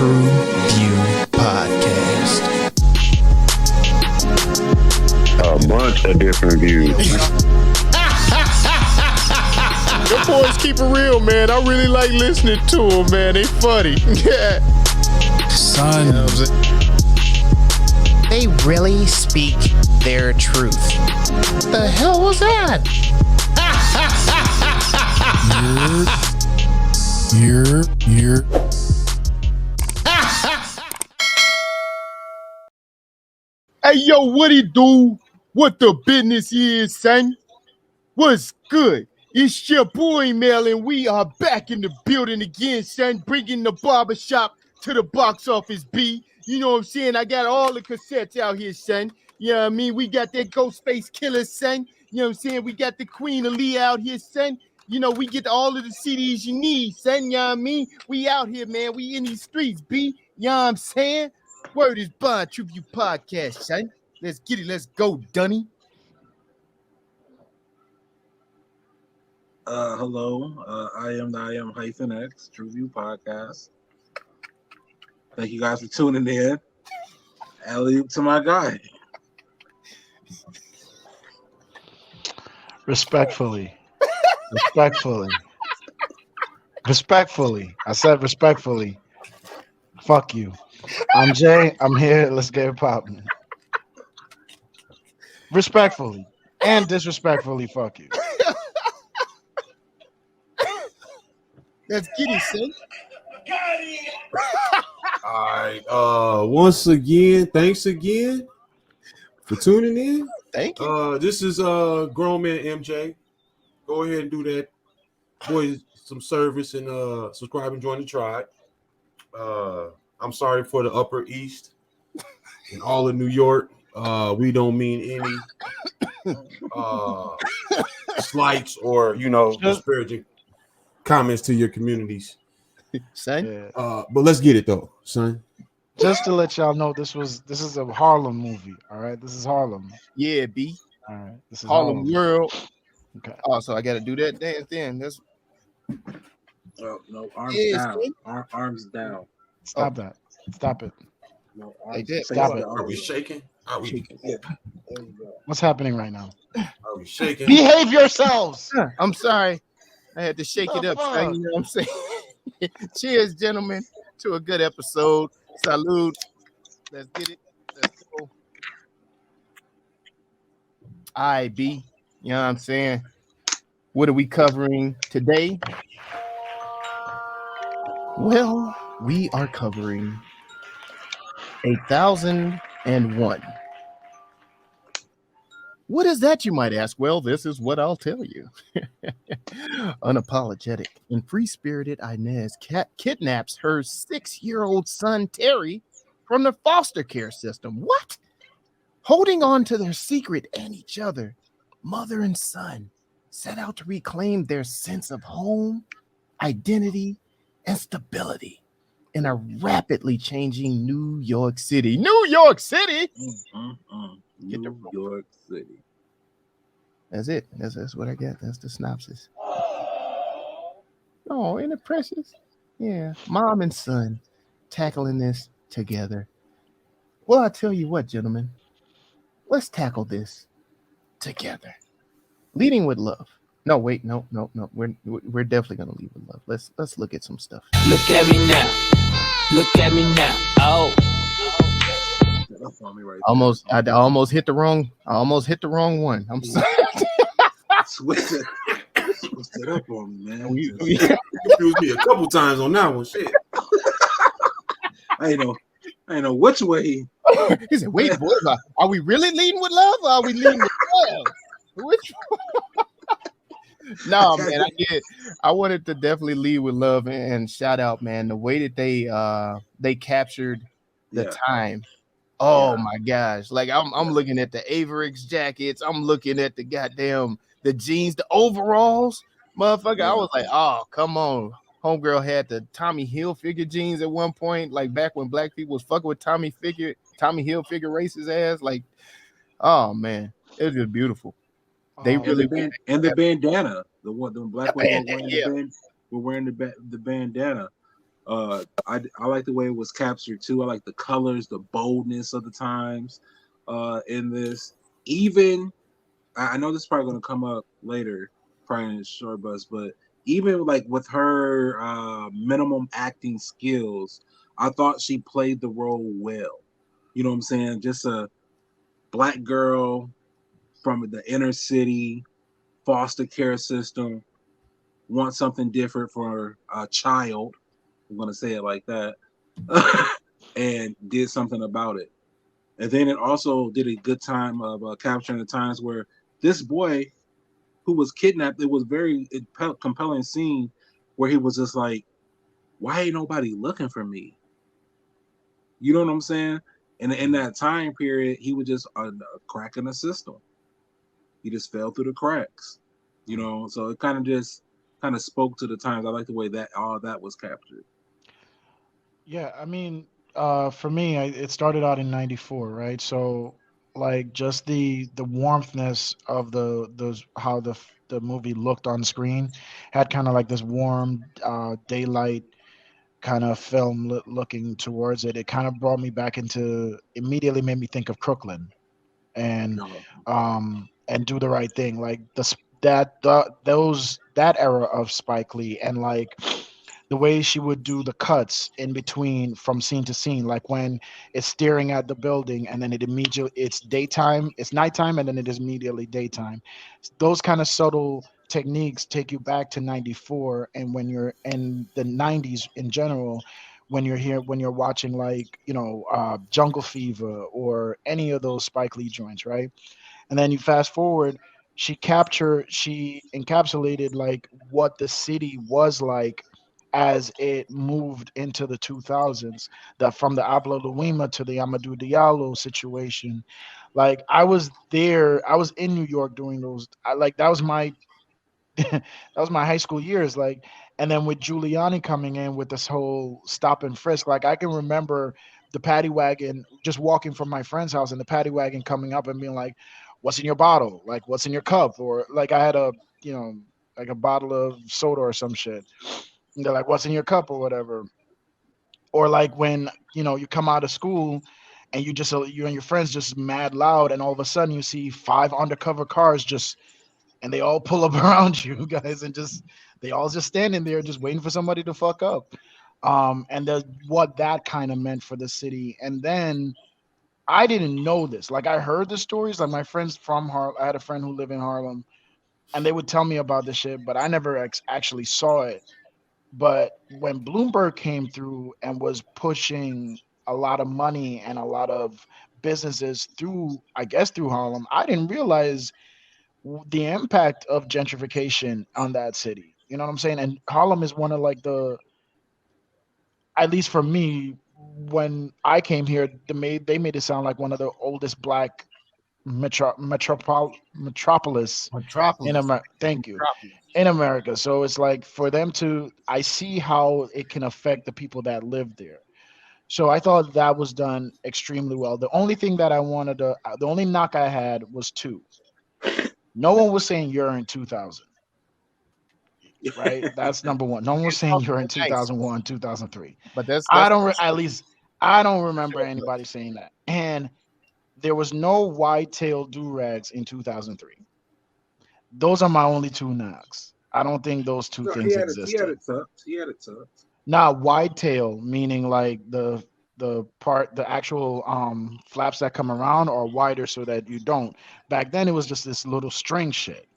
TruVue Podcast. A bunch of different views. The boys keep it real, man. I really like listening to them, man. They funny. Yeah. Son. You know what I'm saying? They really speak their truth. The hell was that? You're. Hey, yo, what it do? What the business is, son? What's good? It's your boy, Mel, and we are back in the building again, son, bringing the barbershop to the box office, B. You know what I'm saying? I got all the cassettes out here, son. You know what I mean? We got that Ghostface Killer, son. You know what I'm saying? We got the Queen of Lee out here, son. You know, we get all of the CDs you need, son. You know what I mean? We out here, man. We in these streets, B. You know what I'm saying? Word is bond, TruVue Podcast, son. Let's get it. Let's go, Dunny. Hello. I am -X, TruVue Podcast. Thank you guys for tuning in. Alley to my guy. Respectfully. I said respectfully. Fuck you. I'm Jay. I'm here. Let's get it popping. Respectfully and disrespectfully, fuck you. Let's get it, son. All right. Once again, thanks again for tuning in. Thank you. This is grown man MJ. Go ahead and do that, boys, some service and subscribe and join the tribe. I'm sorry for the Upper East and all of New York. We don't mean any slights or disparaging comments to your communities, son. Yeah. But let's get it though, son. Just to let y'all know, this is a Harlem movie. All right, this is Harlem. Yeah, B. All right, this is Harlem World. Okay. Oh, so I got to do that dance then. That's No, arms Yes, down. Arms down. Stop that. Stop it. No, They arms did. Stop it. Are we shaking? Are we Yeah. There you go. What's happening right now? shaking? Behave yourselves. I'm sorry. I had to shake it The up. fuck? Son, you know what I'm saying? Cheers, gentlemen, to a good episode. Salud. Let's get it. Let's go. All right, B. You know what I'm saying? What are we covering today? Well, we are covering 1001. What is that, you might ask? Well, this is what I'll tell you. Unapologetic and free-spirited Inez kidnaps her 6-year-old son, Terry, from the foster care system. What? Holding on to their secret and each other, mother and son set out to reclaim their sense of home, identity, and stability in a rapidly changing New York City. New York City! Get the- New York City. That's it. That's what I got. That's the synopsis. Oh, isn't it precious? Yeah. Mom and son tackling this together. Well, I tell you what, gentlemen. Let's tackle this together. Leading with love. No, wait, no. We're definitely gonna lead with love. Let's look at some stuff. Look at me now. Look at me now. Oh. That's on me right I almost hit the wrong one. I'm sorry. there. Switch it up on me, man. You confused me a couple times on that one. Shit. I ain't know which way. He said, wait, boy, are we really leading with love or are we leading with love? Which No, man, I did. I wanted to definitely lead with love and shout out, man, the way that they captured the time. Oh my gosh. Like I'm looking at the Averix jackets, I'm looking at the goddamn the jeans, the overalls, motherfucker. I was like, oh, come on. Homegirl had the Tommy Hilfiger jeans at one point, like back when black people was fucking with Tommy Hilfiger racist ass. Like, oh man, it was just beautiful. They really the bandana, the black women were wearing the bandana. I like the way it was captured too. I like the colors, the boldness of the times in this. Even I know this is probably going to come up later, probably in the short bus, but even like with her minimum acting skills, I thought she played the role well. You know what I'm saying? Just a black girl from the inner city, foster care system, wants something different for a child. I'm going to say it like that. And did something about it. And then it also did a good time of capturing the times where this boy who was kidnapped, it was very compelling scene where he was just like, why ain't nobody looking for me? You know what I'm saying? And in that time period, he was just a crack in the system. He just fell through the cracks. You know, so it kind of spoke to the times. I like the way that all that was captured. Yeah, I mean, for me, it started out in '94, right? So, like, just the warmthness of those how the movie looked on screen had kind of like this warm daylight kind of film looking towards it. It kind of brought me back into immediately made me think of Crooklyn and No. and Do the Right Thing, like that era of Spike Lee, and like the way she would do the cuts in between from scene to scene, like when it's staring at the building and then it's daytime, it's nighttime, and then it is immediately daytime. Those kind of subtle techniques take you back to '94, and when you're in the '90s in general, when you're watching like Jungle Fever or any of those Spike Lee joints, right? And then you fast forward, she encapsulated like what the city was like as it moved into the 2000s, that from the Abla Luima to the Amadou Diallo situation. Like I was in New York during those. That was my that was my high school years. Like, and then with Giuliani coming in with this whole stop and frisk, like I can remember the paddy wagon, just walking from my friend's house and the paddy wagon coming up and being like, "What's in your bottle? Like, what's in your cup?" Or like I had you know, like a bottle of soda or some shit. And they're like, "What's in your cup?" or whatever. Or like when you come out of school and you and your friends just mad loud, and all of a sudden you see five undercover cars just and they all pull up around you guys and just they all just standing there just waiting for somebody to fuck up. And what that kind of meant for the city. And then I didn't know this. Like I heard the stories, like my friends from Harlem. I had a friend who lived in Harlem, and they would tell me about this shit, but I never actually saw it. But when Bloomberg came through and was pushing a lot of money and a lot of businesses through, I guess through Harlem, I didn't realize the impact of gentrification on that city. You know what I'm saying? And Harlem is one of like at least for me, when I came here, they made it sound like one of the oldest black metropolis in Metropolis. America. Thank you. Metropolis. In America. So it's like for them to, I see how it can affect the people that live there. So I thought that was done extremely well. The only thing that the only knock I had was two. No one was saying you're in 2000, right? That's number one. No one was saying you're in Nice. 2001, 2003. But that's At least I don't remember anybody saying that. And there was no white-tailed do-rags in 2003. Those are my only two knocks. I don't think those two No, things he existed. had it tucked. He had it tucked. Not white-tail, meaning like the actual flaps that come around are wider so that you don't. Back then it was just this little string shit.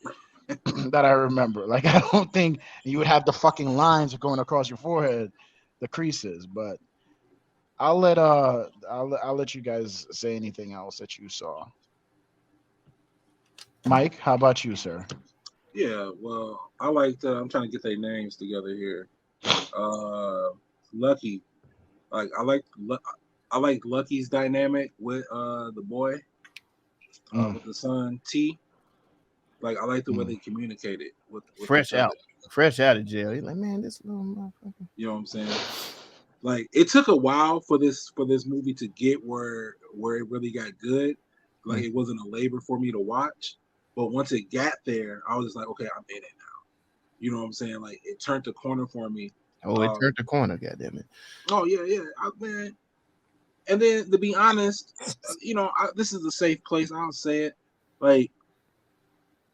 That I remember. Like I don't think you would have the fucking lines going across your forehead, the creases. But I'll let you guys say anything else that you saw. Mike, how about you, sir? Yeah, well, I liked. I'm trying to get their names together here. Lucky, like I like Lucky's dynamic with the boy, with the son T. Like I like the way they communicated with fresh each other. fresh out of jail. He's like, man, this little motherfucker. You know what I'm saying? Like it took a while for this movie to get where it really got good. Like it wasn't a labor for me to watch, but once it got there, I was just like, okay, I'm in it now. You know what I'm saying? Like it turned the corner for me, Oh, it turned the corner, goddammit. Oh yeah, man. And then to be honest, this is a safe place. I'll say it. Like,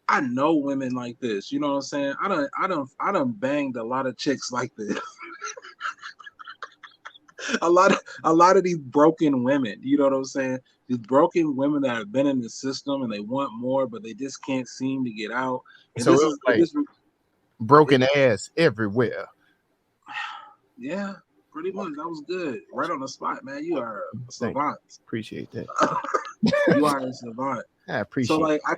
I know women like this. You know what I'm saying? I done banged a lot of chicks like this. a lot of these broken women. You know what I'm saying? These broken women that have been in the system and they want more, but they just can't seem to get out. And so this is like broken ass everywhere. Yeah, pretty much. That was good. Right on the spot, man. You are a savant. Appreciate that. You are a savant. I appreciate. So like, I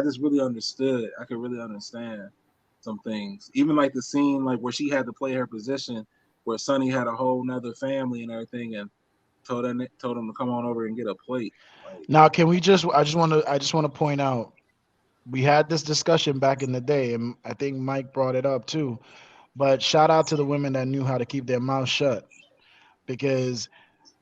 just really understood. I could really understand some things. Even like the scene like where she had to play her position, where Sonny had a whole nother family and everything, and told him to come on over and get a plate. Like, now, can we just? I just want to point out, we had this discussion back in the day, and I think Mike brought it up too. But shout out to the women that knew how to keep their mouth shut, because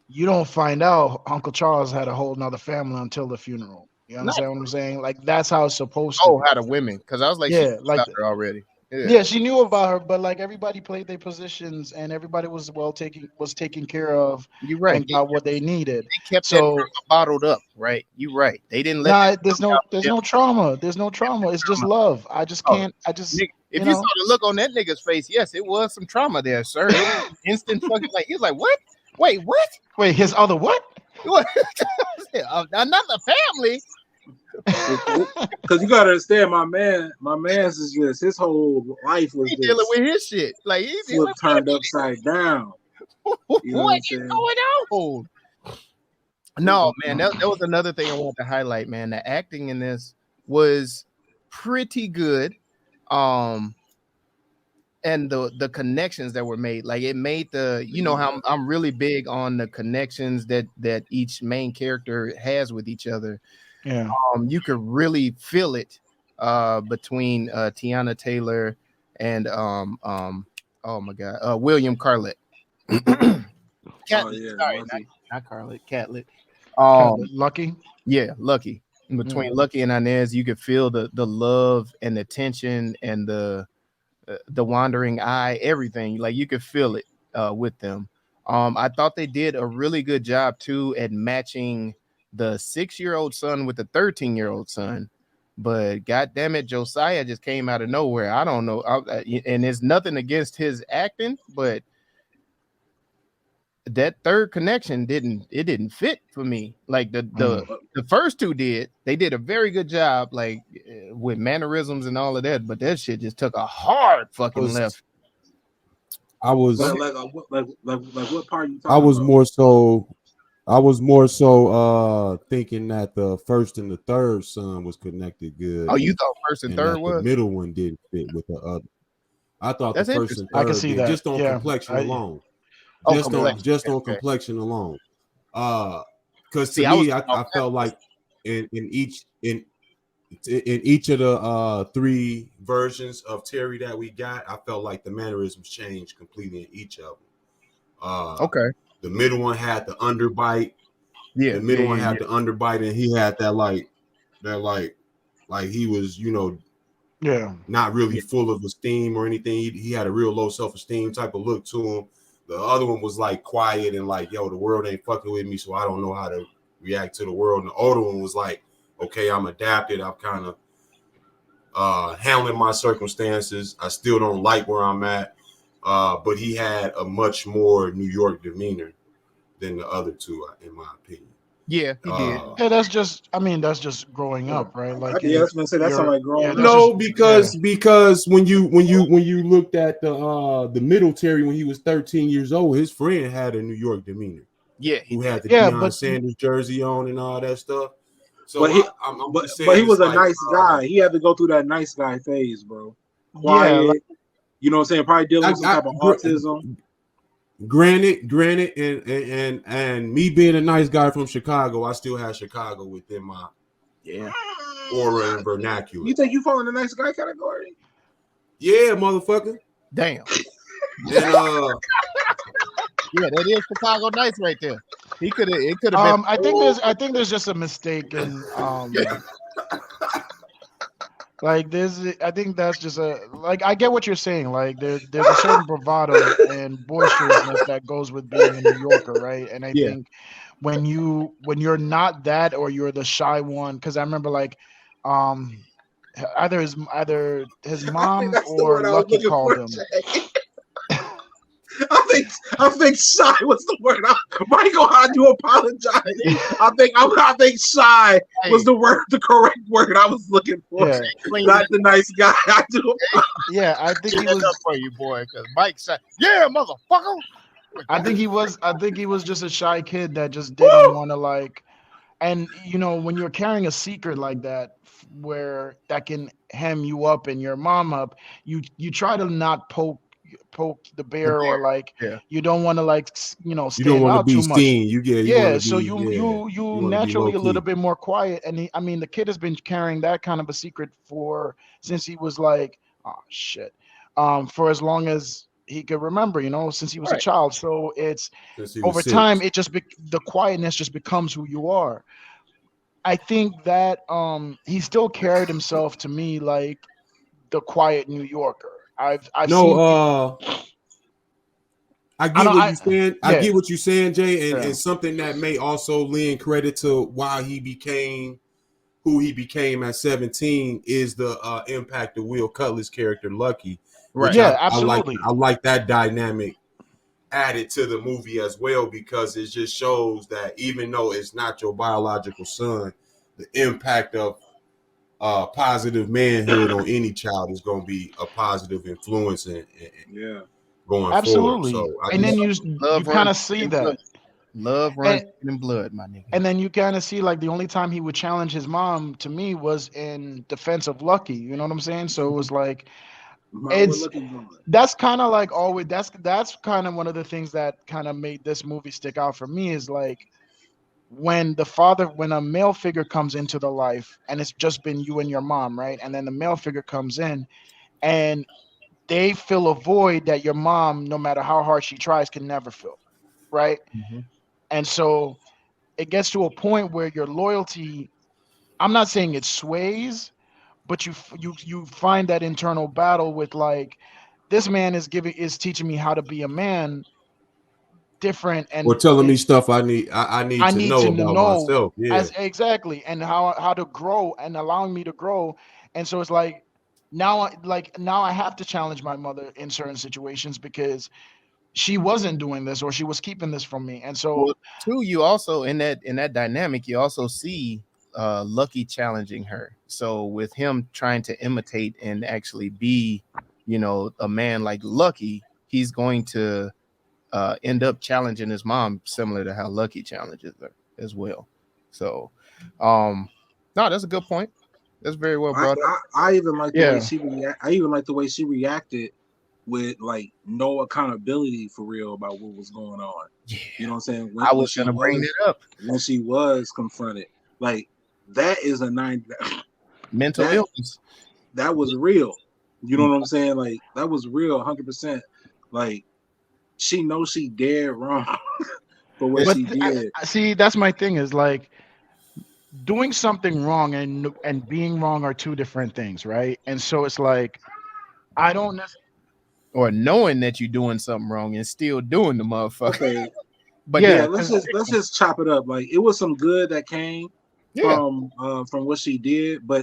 you don't find out Uncle Charles had a whole nother family until the funeral. You understand what I'm saying? Like, that's how it's supposed to. Oh, how the women? Because I was like, yeah, like her already. Yeah, she knew about her, but like everybody played their positions, and everybody was taken care of. You're right. And got what they needed. They kept that bottled up, right? You're right. They didn't let. There's no trauma. There's no trauma. It's just love. I just can't. If you saw the look on that nigga's face, yes, it was some trauma there, sir. It was instant fucking like he was like, what? Wait, what? Wait, his other what? What? Another family. Because you gotta understand, my man's is just his whole life was dealing with his shit. Like he's turned upside down. You know what is going on? No, man, that was another thing I wanted to highlight, man. The acting in this was pretty good. And the connections that were made, like it made how I'm really big on the connections that each main character has with each other. Yeah. You could really feel it between Teyana Taylor and oh my god, William Catlett. Catlett, sorry, not Catlett, Catlett. Lucky. Yeah, Lucky. Between Lucky and Inez, you could feel the love and the tension and the wandering eye, everything. Like you could feel it with them. I thought they did a really good job too at matching the 6-year-old son with the 13-year-old son. But goddamn it, Josiah just came out of nowhere. I don't know, and it's nothing against his acting, but that third connection didn't fit for me. Like the first two did. They did a very good job, like with mannerisms and all of that. But that shit just took a hard fucking left. I was like what part you talking I was about? more so thinking that the first and the third son was connected good. Oh, you thought first and third was? The middle one didn't fit with the other. I thought the first and third I can see that. Just on complexion alone. Just on complexion alone. Because to me, I felt like in each of the 3 versions of Terry that we got, I felt like the mannerisms changed completely in each of them. Okay. The middle one had the underbite. Yeah. The middle one had the underbite, and he had that like he was, not really full of esteem or anything. He had a real low self-esteem type of look to him. The other one was like quiet and like, yo, the world ain't fucking with me, so I don't know how to react to the world. And the older one was like, okay, I'm adapted. I'm kind of handling my circumstances. I still don't like where I'm at. But he had a much more New York demeanor than the other two, in my opinion. Yeah, he did. Yeah, that's just growing up, right? Like, I was gonna say that's how I growing up. No, because when you looked at the middle Terry when he was 13 years old, his friend had a New York demeanor. Yeah, who had the Deion Sanders jersey on and all that stuff. So, but he was a nice guy. He had to go through that nice guy phase, bro. Quiet, you know what I'm saying? Probably dealing with some type of autism. Granted, and me being a nice guy from Chicago, I still have Chicago within my aura and vernacular. You think you fall in the nice guy category? Yeah, motherfucker. Damn. And, yeah, that is Chicago nice right there. It could have been. I think there's just a mistake in Like I think that's just I get what you're saying. Like there's a certain bravado and boisterousness that goes with being a New Yorker, right? And I Yeah. think when you're not that, or you're the shy one, because I remember like um either his I think mom that's the or word I was Lucky looking called for, him. Jay. I think shy was the word. Michael, I do apologize. I think shy was the correct word I was looking for. Yeah, Not the nice guy. I do. yeah. I think he was. Up for you, boy, because Mike said, "Yeah, motherfucker." I think he was. I think he was just a shy kid that just didn't want to like. And when you're carrying a secret like that, where that can hem you up and your mom up, you try to not poke the bear, or like Yeah. you don't want to like You don't stand want to out be too much. seen. You want Yeah, to so be you want to be naturally low a little key. bit more quiet, and I mean the kid has been carrying that kind of a secret since he was like, oh shit, for as long as he could remember, since he was a Right. child. So it's Since he over was time, 6. it just the quietness just becomes who you are. I think that he still carried himself to me like the quiet New Yorker. I've seen No, I I get don't what I you're saying. I yeah get what you're saying, Jay, yeah and something that may also lend credit to why he became who he became at 17 is the impact of Will Cutler's character Lucky, which Right. yeah I like. absolutely. I like that dynamic added to the movie as well, because it just shows that even though it's not your biological son, the impact of positive manhood on any child is going to be a positive influence Yeah. going forward. Absolutely. So I And then just you Love kind runs of see in blood. that. Love runs And in blood, my nigga. and then you kind of see like the only time he would challenge his mom to me was in defense of Lucky. You know what I'm saying? So it was like Mom, we're it's looking good. that's kind of like always that's kind of one of the things that kind of made this movie stick out for me is like when a male figure comes into the life and it's just been you and your mom, right? And then the male figure comes in and they fill a void that your mom, no matter how hard she tries, can never fill, right? Mhm. And so it gets to a point where your loyalty, I'm not saying it sways, but you find that internal battle with like this man is teaching me how to be a man different, or and telling me stuff I need I to need know to about know myself. Yeah. as exactly, and how to grow, and allowing me to grow. And so it's like now I have to challenge my mother in certain situations because she wasn't doing this, or she was keeping this from me. And so Well, too, you also in that dynamic, you also see Lucky challenging her. So with him trying to imitate and actually be, a man like Lucky, he's going to end up challenging his mom, similar to how Lucky challenges her as well. So, no, that's a good point. That's very well brought up. I even like the way yeah, she I even like the way she reacted with like no accountability for real about what was going on. Yeah, You know what I'm saying? I was gonna bring that up. When she was confronted, like that is a Mental that illness. that was real. You know what I'm saying? Like that was real, 100%. Like she knows she dead wrong for what but she did. see, that's my thing is like doing something wrong and being wrong are two different things, right? And so it's like I don't necessarily. Or knowing that you're doing something wrong and still doing the motherfucker. Okay, But Yeah, yeah, let's just chop it up. Like it was some good that came yeah, from what she did, but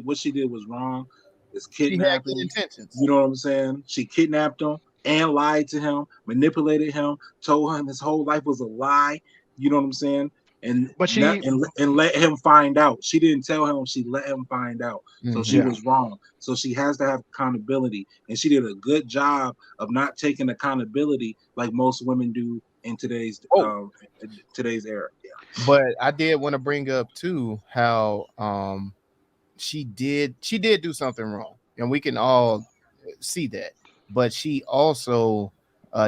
what she did was wrong. It's she had good kidnapping. intentions. You know what I'm saying? She kidnapped him and lied to him, manipulated him, told him his whole life was a lie. You know what I'm saying? And but not, she and let him find out. She didn't tell him. She let him find out. So she Mhm. yeah. was wrong. So she has to have accountability, and she did a good job of not taking accountability like most women do in Oh, today's era. Yeah. but I did want to bring up too how she did do something wrong, and we can all see that. But she also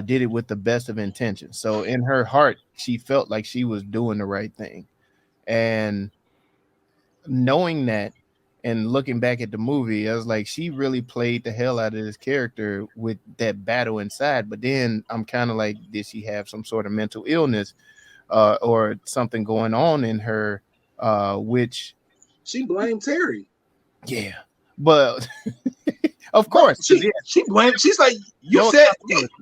did it with the best of intentions. So in her heart, she felt like she was doing the right thing, and knowing that and looking back at the movie, I was like, she really played the hell out of this character with that battle inside. But then I'm kind of like, did she have some sort of mental illness or something going on in her? Which, She blamed Terry. yeah, But of Bro, course, she blamed. She's like, you No said accountability.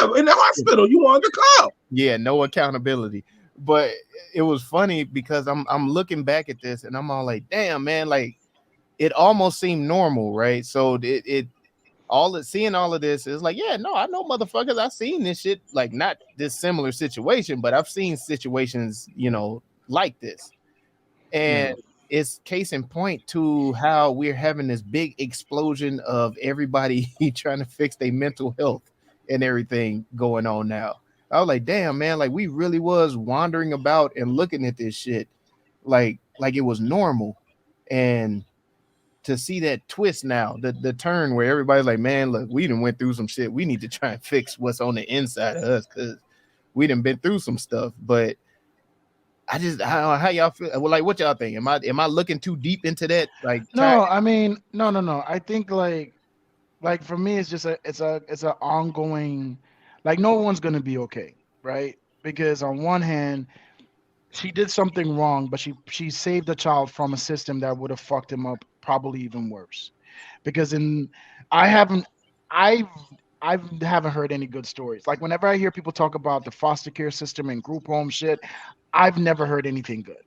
yeah in the hospital. You wanted to come. Yeah, no accountability. But it was funny because I'm looking back at this and I'm all like, damn, man, like it almost seemed normal, right? So seeing all of this is like, yeah, no, I know motherfuckers. I've seen this shit, like not this similar situation, but I've seen situations, like this. And it's case in point to how we're having this big explosion of everybody trying to fix their mental health and everything going on now. I was like, damn, man, like we really was wandering about and looking at this shit like it was normal. And to see that twist now, the turn where everybody's like, man, look, we done went through some shit. We need to try and fix what's on the inside of us because we done been through some stuff. But I don't know how y'all feel. Well, like, what y'all think? Am I looking too deep into that? Like, No, I mean, no. I think like for me, it's just it's an ongoing, like no one's gonna be okay, right? Because on one hand, she did something wrong, but she saved a child from a system that would have fucked him up probably even worse. Because I haven't I haven't heard any good stories. Like whenever I hear people talk about the foster care system and group home shit, I've never heard anything good.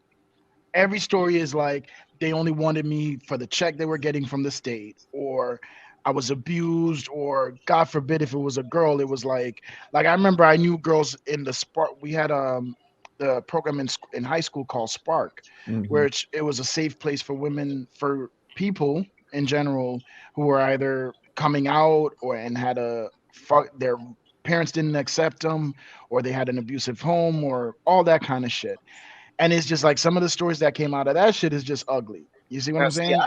Every story is like they only wanted me for the check they were getting from the state, or I was abused, or God forbid if it was a girl, it was like I remember I knew girls in the Spark. We had the program in high school called Spark, where it was a safe place for women, for people in general who were either coming out and had their parents didn't accept them, or they had an abusive home, or all that kind of shit. And it's just like some of the stories that came out of that shit is just ugly. You see what I'm saying?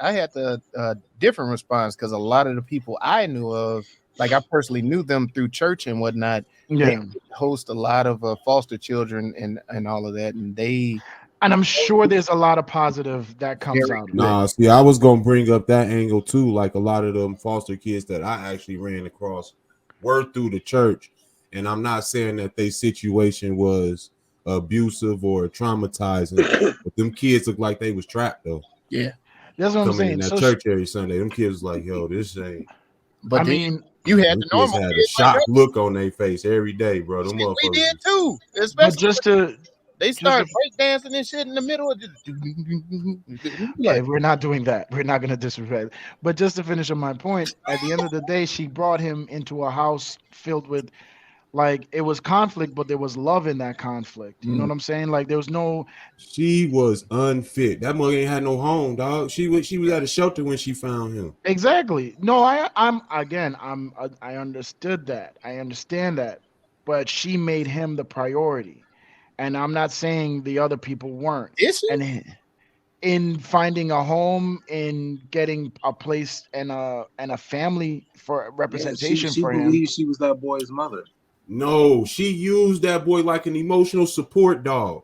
I had the different response because a lot of the people I knew of, like I personally knew them through church and whatnot. They host a lot of foster children and all of that, and I'm sure there's a lot of positive that comes out of it. Nah, see, I was gonna bring up that angle too. Like a lot of them foster kids that I actually ran across were through the church, and I'm not saying that their situation was abusive or traumatizing, but them kids look like they was trapped though. Yeah, that's what I'm Coming saying. in that church every Sunday, them kids was like, "Yo, this ain't." But I mean, you had the normal kids had a kids shocked look on their face every day, bro. Them we motherfuckers. did too, but especially they started breakdancing and shit in the middle of yeah, we're not doing that. We're not gonna disrespect. But just to finish on my point, at the end of the day, she brought him into a house filled with, like, it was conflict, but there was love in that conflict. You know what I'm saying? Like there was no. She was unfit. That mother ain't had no home, dog. She was at a shelter when she found him. Exactly. No, I understood that. I understand that. But she made him the priority. And I'm not saying the other people weren't. Is she? And in finding a home, in getting a place and a family for representation she for him. believed she was that boy's mother. No, she used that boy like an emotional support dog.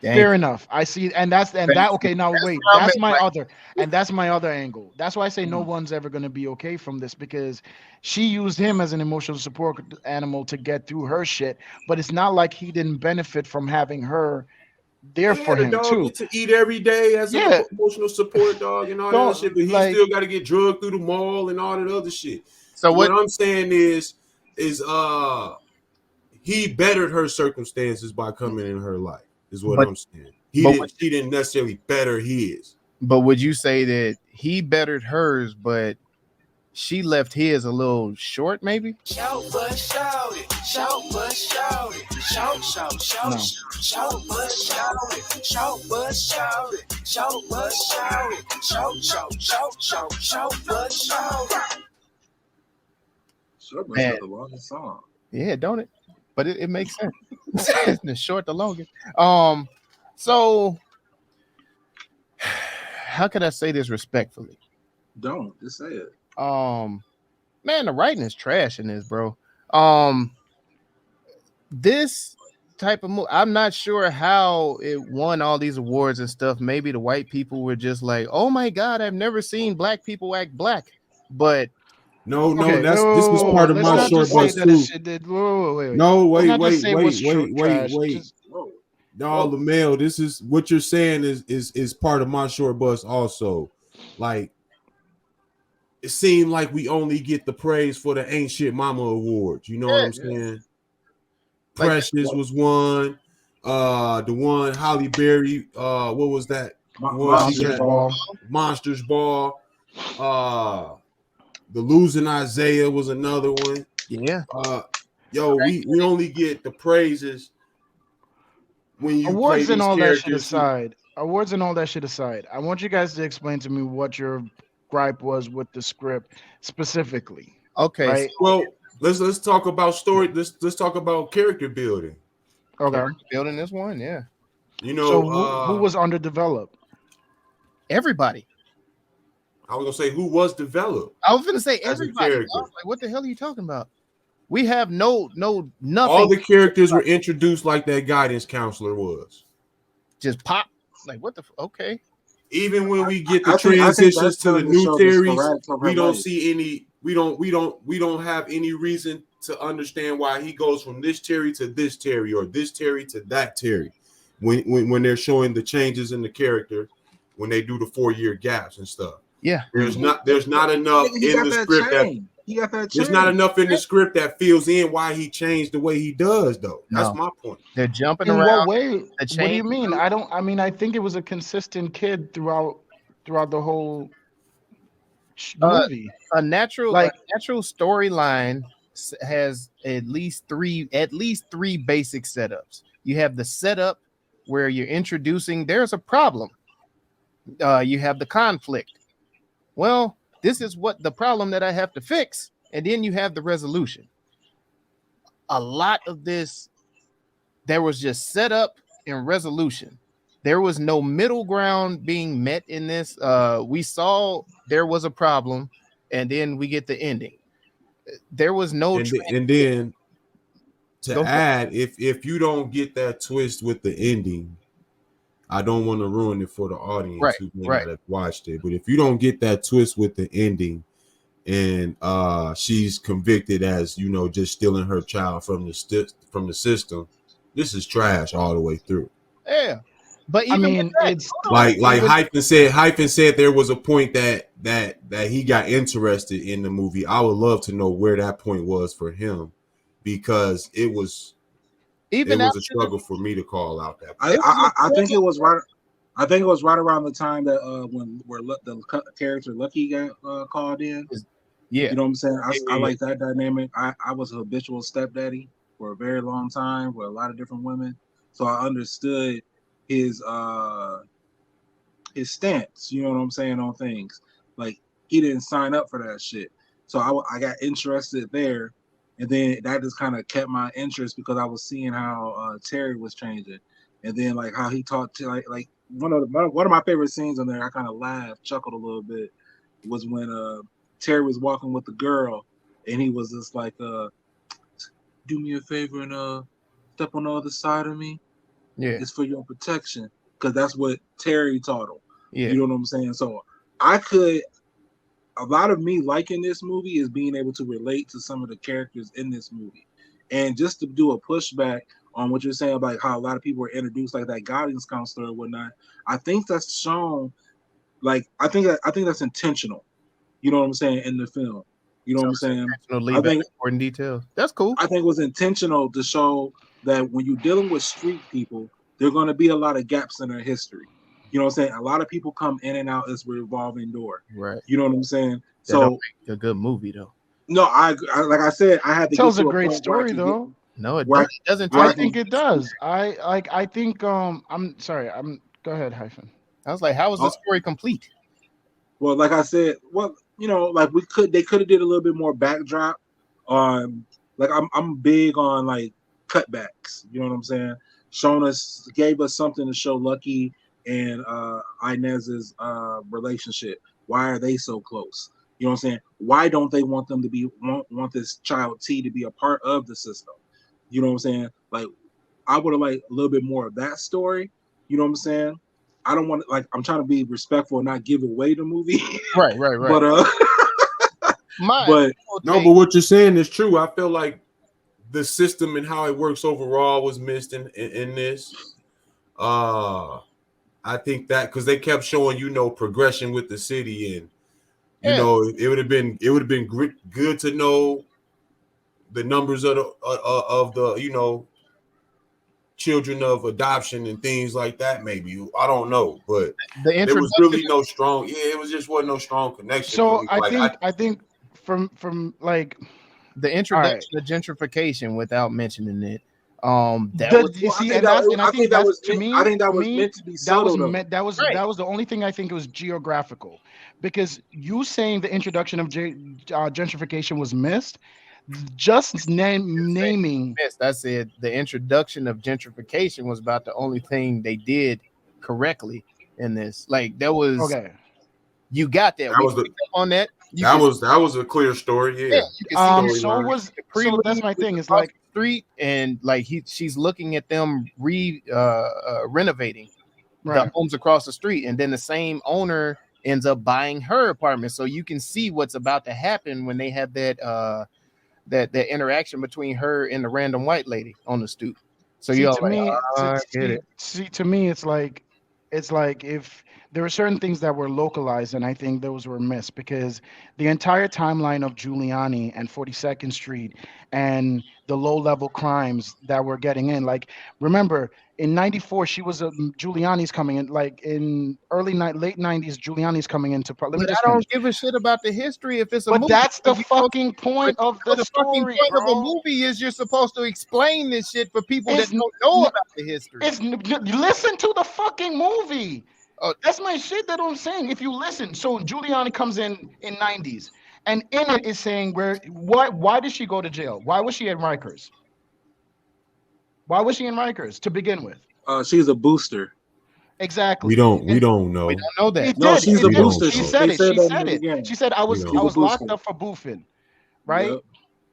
Fair enough. I see, and that. Okay, now wait. That's my other angle. That's why I say no one's ever going to be okay from this, because she used him as an emotional support animal to get through her shit. But it's not like he didn't benefit from having her there for him dog too. Get to eat every day as an emotional support dog and all that shit, but he still got to get drugged through the mall and all that other shit. So what I'm saying is he bettered her circumstances by coming in her life. Is what I'm saying. She didn't necessarily better his. But would you say that he bettered hers, but she left his a little short, maybe? Shout but shout it, shout but shout it, shout, shout, shout, shout but shout it, shout but shout it, shout but shout it, shout, shout, shout, shout, shout but shout it. Short Bus got the longest song. Yeah, don't it? But it makes sense. The short, the longest. So how can I say this respectfully? Don't just say it. Man, the writing is trash in this, bro. This type of movie, I'm not sure how it won all these awards and stuff. Maybe the white people were just like, "Oh my God, I've never seen black people act black." But no, this was part of my short bus too. Wait. No, wait. No, LaMail, this is what you're saying is part of my short bus also. Like it seemed like we only get the praise for the Ain't Shit Mama Awards. You know what I'm saying? Like, Precious was one. The one Holly Berry. What was that? Monsters Ball. Monsters Ball. The Losing Isaiah was another one. Yeah. We only get the praises when you Awards play and these all that shit characters. aside. Awards and all that shit aside. I want you guys to explain to me what your gripe was with the script specifically. Okay. Right? Well, let's talk about story. Let's talk about character building. Okay. Building this one, yeah. You know, So who was underdeveloped? Everybody. I was gonna say who was developed. I was gonna say as a everybody. I character. was like, what the hell are you talking about? We have nothing. All the characters were introduced like that guidance counselor was. Just pop. Like what the? Okay. Even when we get the I think transitions that's to the telling the new show the theories, sporadics of her we don't life. see any. We don't have any reason to understand why he goes from this Terry to this Terry or this Terry to that Terry. When they're showing the changes in the character, when they do the 4-year gaps and stuff. Yeah. There's not enough He in got the that script chain. He got that there's chain. not enough in the script that fills in why he changed the way he does, though. That's No. my point. They're jumping In around. what way? The What do you change- mean? I think it was a consistent kid throughout the whole movie. A natural storyline has at least three basic setups. You have the setup where you're introducing there's a problem. You have the conflict. Well, this is what the problem that I have to fix, and then you have the resolution. A lot of this, there was just setup and resolution. There was no middle ground being met in this. We saw there was a problem, and then we get the ending. There was no. And then to add, if you don't get that twist with the ending, I don't want to ruin it for the audience who may not have watched it. But if you don't get that twist with the ending, and she's convicted as just stealing her child from the system, this is trash all the way through. Yeah. But even it's like Hyphen said there was a point that he got interested in the movie. I would love to know where that point was for him, because it was a struggle for me to call out that. I think it was right. I think it was right around the time that the character Lucky got called in. Yeah, you know what I'm saying. I like that dynamic. I was a habitual stepdaddy for a very long time with a lot of different women, so I understood his stance, you know what I'm saying, on things. Like, he didn't sign up for that shit, so I got interested there, and then that just kind of kept my interest because I was seeing how Terry was changing, and then like how he talked to like one of my favorite scenes in there. I kind of laughed, chuckled a little bit, was when Terry was walking with the girl, and he was just like, "Do me a favor and step on the other side of me. Yeah, it's for your protection," because that's what Terry taught him. Yeah, you know what I'm saying. So a lot of me liking this movie is being able to relate to some of the characters in this movie, and just to do a pushback on what you're saying about how a lot of people were introduced like that guidance counselor or whatnot. I think that's shown. Like I think that's intentional. You know what I'm saying, in the film. You know what I'm saying? I think important details. That's cool. I think it was intentional to show that when you're dealing with street people, there are going to be a lot of gaps in their history. You know what I'm saying? A lot of people come in and out as a revolving door. Right. You know what I'm saying? That don't make a good movie though. No, I like I said, I had to. Tells a great story though. No, it doesn't. I think it does. I think I'm sorry. Go ahead, Hyphen. I was like, how is the story complete? Well, like I said, like they could have did a little bit more backdrop. Like I'm big on like cutbacks. You know what I'm saying? Gave us something to show Lucky and Inez's relationship. Why are they so close? You know what I'm saying? Why don't they want them to be want this child T to be a part of the system? You know what I'm saying? Like, I would have liked a little bit more of that story. You know what I'm saying? I don't want to, like, I'm trying to be respectful and not give away the movie. Right. But but what you're saying is true. I feel like the system and how it works overall was missed in this. I think that because they kept showing progression with the city, and You know, it would have been good to know the numbers of the you know, children of adoption and things like that. Maybe I don't know, but there was really no strong. Yeah, it was just wasn't no strong connection. So for me. I think from like the introduction of gentrification without mentioning it. I think that was meant to be subtle. That was the only thing I think it was geographical, because you saying the introduction of gentrification was missed. Just naming. Yes, I said the introduction of gentrification was about the only thing they did correctly in this. Like that was okay. You got that. That was on that. That was a clear story. Yeah. So that's my thing. It's like street and like she's looking at them renovating the homes across the street, and then the same owner ends up buying her apartment. So you can see what's about to happen when they have that interaction between her and the random white lady on the stoop. So to me, it's like if there were certain things that were localized, and I think those were missed, because the entire timeline of Giuliani and 42nd Street and the low-level crimes that were getting in, like, remember, in 94, Giuliani's coming in, like, in late 90s, Giuliani's coming into... But I don't give a shit about the history if it's a movie. But that's the fucking point of the story, fucking point of a movie is you're supposed to explain this shit for people that don't know about the history. Listen to the fucking movie. That's my shit that I'm saying. If you listen, so Giuliani comes in 90s, and in it is saying why did she go to jail? Why was she at Rikers? Why was she in Rikers to begin with? She's a booster. Exactly. We don't know. We don't know that. No, she's a booster. She said it. She said I was locked up for boofing, right? Yep.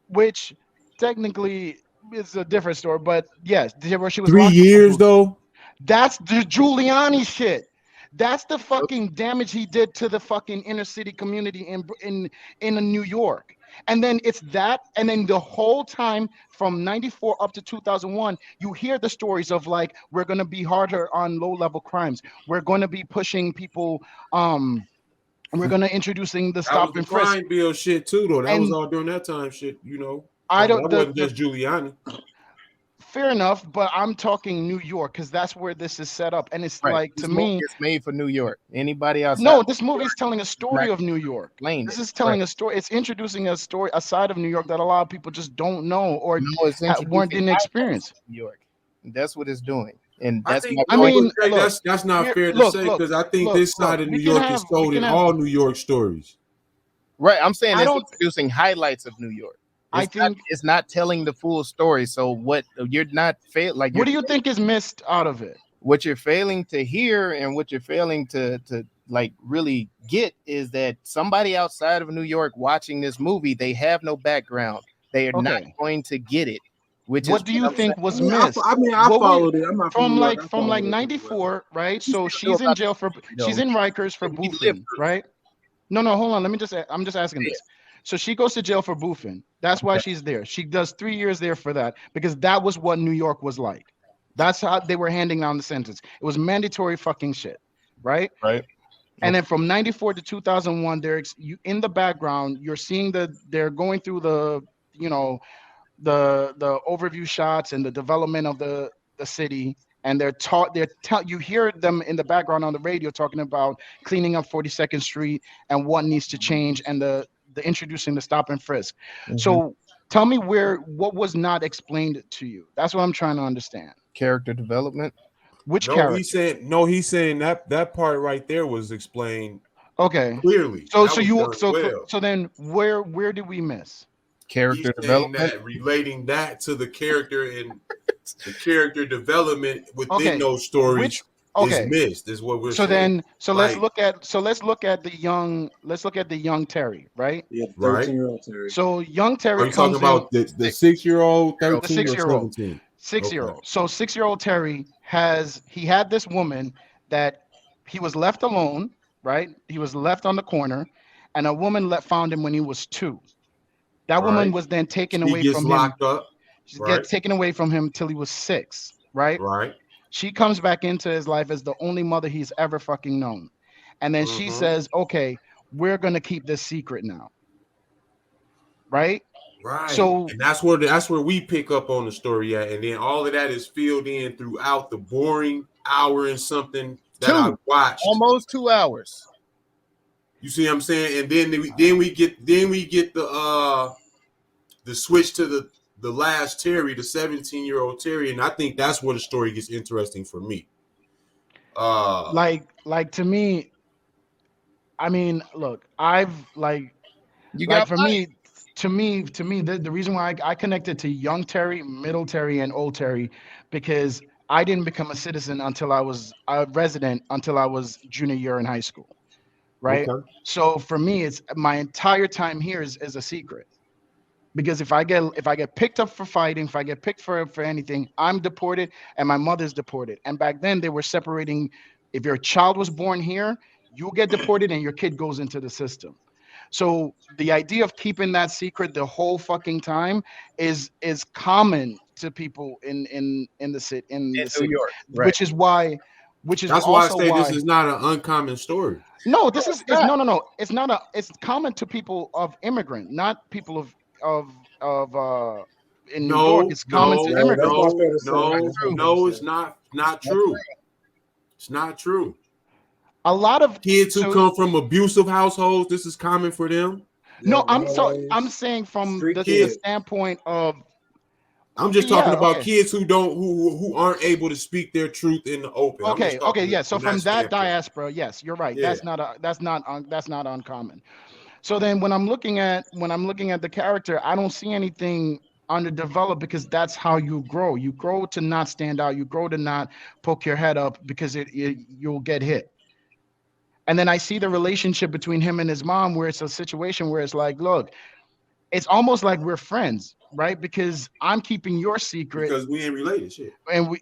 Which technically is a different story, but yes, she was 3 years though. That's the Giuliani shit. That's the fucking damage he did to the fucking inner city community in New York. And then it's that, and then the whole time from 94 up to 2001, you hear the stories of like, we're going to be harder on low-level crimes. We're going to be pushing people, we're going to introducing the stop and frisk. Crime bill shit too, though. That was all during that time shit, you know. That wasn't just Giuliani. Fair enough, but I'm talking New York because that's where this is set up, and it's like this to me, it's made for New York. Anybody else? No, this movie is telling a story of New York. This is telling a story. It's introducing a story, a side of New York that a lot of people just don't know or didn't experience. New York. That's what it's doing, and that's. That's not fair to say because I think this side of New York is told in all New York stories. Right, I'm saying it's introducing highlights of New York. It's not telling the full story. So what you're not what do you think is missed out of it? What you're failing to hear and what you're failing to like really get is that somebody outside of New York watching this movie, they have no background. They are not going to get it. What do you think was missed? I followed it. I'm not from 94, right? So she's in jail she's in Rikers for boofing, right? No, hold on. I'm just asking this. So she goes to jail for boofing. That's why she's there. She does 3 years there for that because that was what New York was like. That's how they were handing down the sentence. It was mandatory fucking shit, right? Right. And then from 94 to 2001, in the background, you're seeing they're going through the overview shots and the development of the city. And you hear them in the background on the radio talking about cleaning up 42nd Street and what needs to change and the introducing the stop and frisk. Mm-hmm. So tell me what was not explained to you. That's what I'm trying to understand. Character development. Which character? He's saying that part right there was explained. Okay. Clearly. So then where did we miss? Character development. Relating that to the character and the character development within those stories. Is missed is what we're saying. Let's look at the young Terry, right? Yeah, 13-year-old Terry. So young Terry. Are you talking about the 6-year-old, 13, the 6-year-old? 6-year-old. So 6-year-old Terry had this woman that he was left alone, right? He was left on the corner, and a woman found him when he was 2. That woman was then taken away from him. Locked up. She gets taken away from him till he was 6, right? Right. She comes back into his life as the only mother he's ever fucking known. And then she says, okay, we're gonna keep this secret now, right? Right. So and that's where we pick up on the story at, and then all of that is filled in throughout the boring hour and something that I watched. Almost 2 hours. You see what I'm saying? And then we get the switch to the last Terry, the 17-year-old Terry, and I think that's where the story gets interesting for me. Like to me, I mean, look, I've like You like got for fight. me, the reason why I connected to young Terry, middle Terry, and old Terry, because I didn't become a citizen until I was a resident until I was junior year in high school, right? Okay. So for me, it's my entire time here is a secret. Because if I get picked up for fighting, if I get picked for anything, I'm deported and my mother's deported. And back then they were separating. If your child was born here, you get deported and your kid goes into the system. So the idea of keeping that secret the whole fucking time is common to people in the city in the New city, York, right. which is why That's why I say this is not an uncommon story. no, this is it's, no. It's not a. It's common to people of immigrant, not people of in New York. It's common to immigrants. No, it's not true. It's not true. A lot of Kids who come from abusive households, this is common for them. No, I'm saying from the standpoint of. I'm just talking about kids who aren't able to speak their truth in the open. Okay, yeah. So from that diaspora, yes, you're right. Yeah. That's not uncommon. So then when I'm looking at the character, I don't see anything underdeveloped because that's how you grow. You grow to not stand out. You grow to not poke your head up because you'll get hit. And then I see the relationship between him and his mom where it's a situation where it's like, look, it's almost like we're friends, right? Because I'm keeping your secret. Because we ain't related, shit. And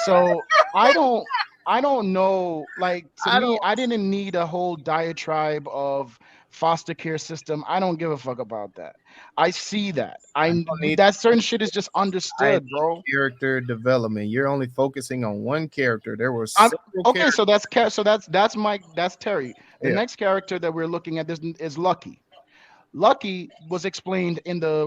so I don't know. Like to me, I didn't need a whole diatribe of foster care system. I don't give a fuck about that. I see that. That certain shit is just understood, bro. Character development. You're only focusing on one character. There was okay. So that's Terry. The next character that we're looking at is Lucky. Lucky was explained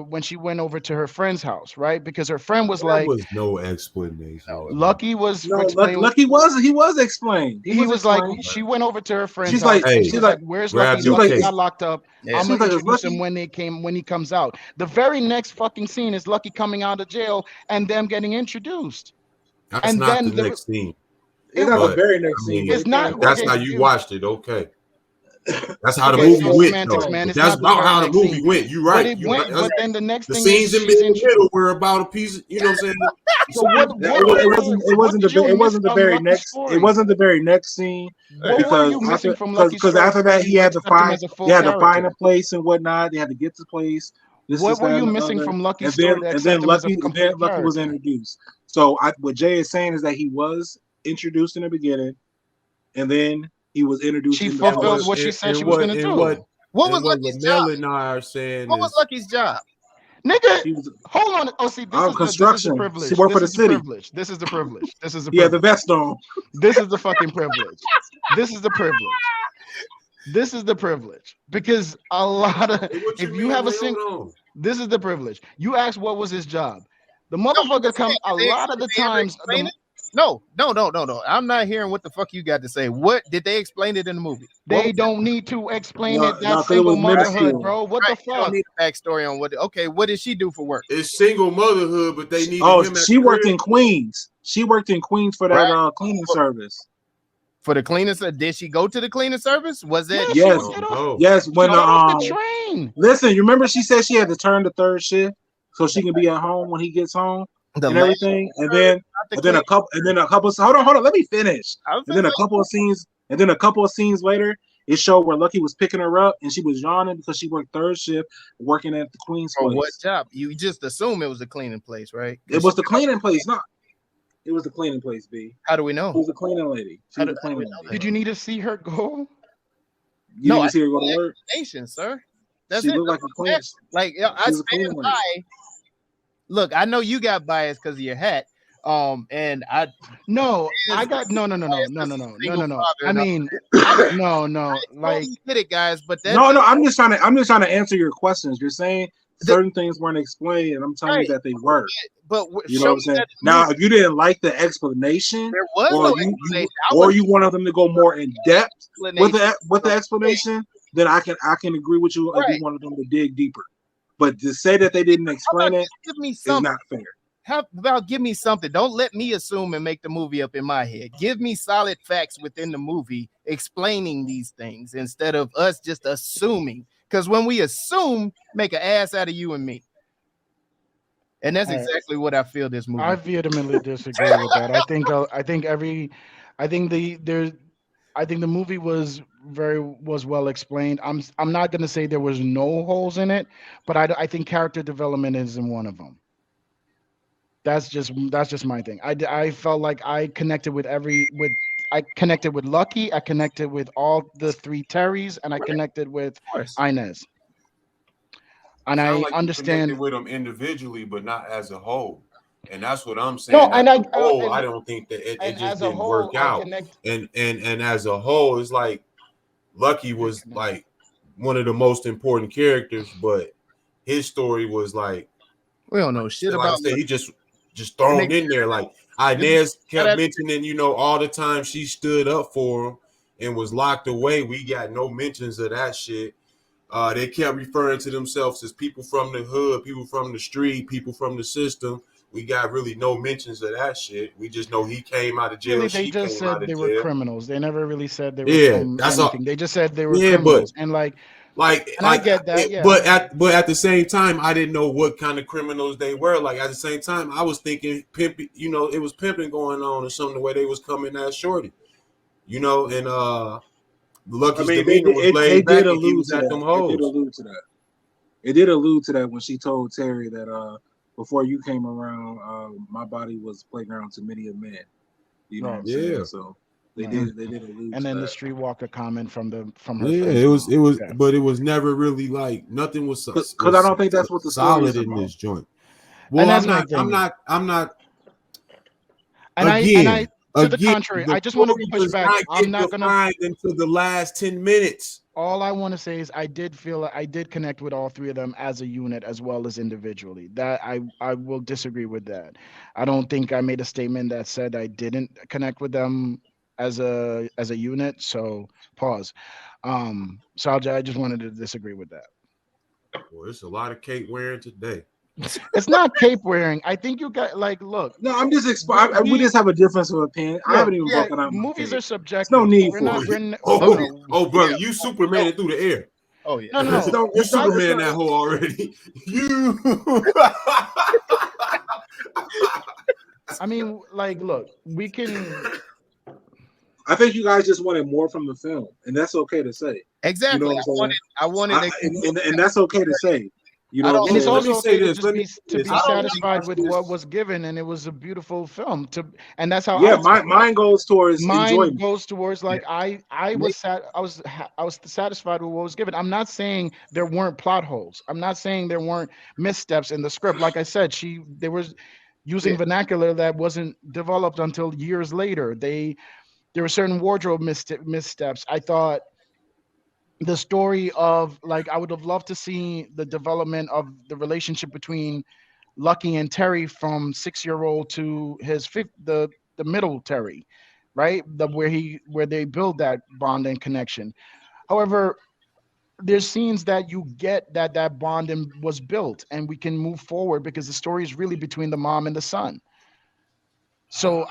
when she went over to her friend's house, right? Because her friend was there was no explanation. Lucky was explained. Lucky was explained. He was like, she went over to her friend's house. She's like, where's Lucky? Lucky got locked up. I'm gonna introduce him when he comes out. The very next fucking scene is Lucky coming out of jail and them getting introduced. That's not the next scene. It's not the very next scene. It's not. That's how you watched it, okay? That's how the movie went. That's about how the movie went. You're right. But then the next thing scenes in the middle were about a piece. You know what I'm saying? It wasn't the very next. It wasn't the very next scene because after that he had to find a place and whatnot. They had to get the place. What were you missing from Lucky's story? And then Lucky was introduced. So what Jay is saying is that he was introduced in the beginning, and then he was introduced. She fulfilled what she said she was going to do. What was Lucky's job? And I are saying what was Lucky's job? Nigga, hold on. Oh, see, this is construction. The privilege. She worked for the city. This is the privilege. This is the privilege. Yeah, the vest on. This is the fucking privilege. This is the privilege. This is the privilege. Because a lot of if you have a single, this is the privilege. You ask what was his job. The motherfucker comes a lot of the times. No. I'm not hearing what the fuck you got to say. What did they explain it in the movie? They don't need to explain it. That's single motherhood, bro. What the fuck? You don't need a backstory on what. Okay, what did she do for work? It's single motherhood, but they need. She worked in Queens. She worked in Queens for that cleaning service. For the cleaning service, did she go to the cleaning service? Was it? Yes. Yes. When the train. Listen, you remember she said she had to turn the third shift so she can be at home when he gets home. And everything, and then a couple. Hold on. Let me finish. And then a couple of scenes later, it showed where Lucky was picking her up, and she was yawning because she worked third shift, working at the Queen's place. What job? You just assume it was a cleaning place, right? It was the cleaning place. No, it was the cleaning place. B. How do we know? It was the cleaning lady. Did you need to see her go? You didn't see her go to work. Explanation, sir. That's she it. Looked like a cleaner. Like I stand by. Look, I know you got bias because of your hat. And I got no. I mean, No. Like, get it, guys. But no. I'm just trying to answer your questions. You're saying certain things weren't explained, and I'm telling you that they were. But you know what I'm saying? Now, if you didn't like the explanation, there was or no you explanation. or you wanted them to go more in depth with the explanation, then I can agree with you if you wanted them to dig deeper. But to say that they didn't explain it is not fair. How about give me something? Don't let me assume and make the movie up in my head. Give me solid facts within the movie explaining these things instead of us just assuming. Because when we assume, make an ass out of you and me. And that's exactly what I feel this movie. I vehemently disagree with that. I think the movie was well explained. I'm not gonna say there was no holes in it, but I think character development isn't one of them. That's just my thing. I felt like I connected with I connected with Lucky, I connected with all the three Terrys, and I connected with Inez. And I understand with them individually, but not as a whole. And that's what I'm saying. I don't think that it just didn't work out. And as a whole, it's like Lucky was like one of the most important characters, but his story was like, we don't know shit about. He just thrown in there. Like Inez kept mentioning, all the time she stood up for him and was locked away. We got no mentions of that shit. They kept referring to themselves as people from the hood, people from the street, people from the system. We got really no mentions of that shit. We just know he came out of jail. Really, they just said they were criminals. They never really said they were from anything. They just said they were criminals. And I get that. Yeah. But at the same time, I didn't know what kind of criminals they were. Like at the same time, I was thinking pimping. It was pimping going on or something. The way they was coming at Shorty. And Lucky's demeanor was laid back and he was at them hoes. It did allude to that when she told Terry that before you came around, my body was playground to many a man. You know what I'm saying? So they did allude. And then the streetwalker comment from her. Yeah, it was, but it was never really like nothing was because I don't think that's what the story is in this joint. Well, I'm not. To the contrary, I just want to push back. I'm not gonna into the last 10 minutes. All I want to say is I did feel like I did connect with all three of them as a unit as well as individually. That I will disagree with that. I don't think I made a statement that said I didn't connect with them as a unit. So pause. So I just wanted to disagree with that. Well, it's a lot of cape wearing today. It's not cape wearing. I think you got look. No, I'm just we just have a difference of opinion. I haven't even broken out. Movies are subjective. There's no need for it. Brother, you Superman through the air. Oh yeah. No. You Superman that hole already. You. I mean, look, we can. I think you guys just wanted more from the film, and that's okay to say. Exactly. I wanted, and that's okay to say. And it's also okay to be satisfied with what was given, and it was a beautiful film. And that's how. Yeah, mine goes towards enjoyment. I was satisfied with what was given. I'm not saying there weren't plot holes. I'm not saying there weren't missteps in the script. Like I said, they were using vernacular that wasn't developed until years later. There were certain wardrobe missteps. I thought. The story of I would have loved to see the development of the relationship between Lucky and Terry from 6-year-old to his the middle Terry, right? Where they build that bond and connection. However, there's scenes that you get that bond was built, and we can move forward because the story is really between the mom and the son. So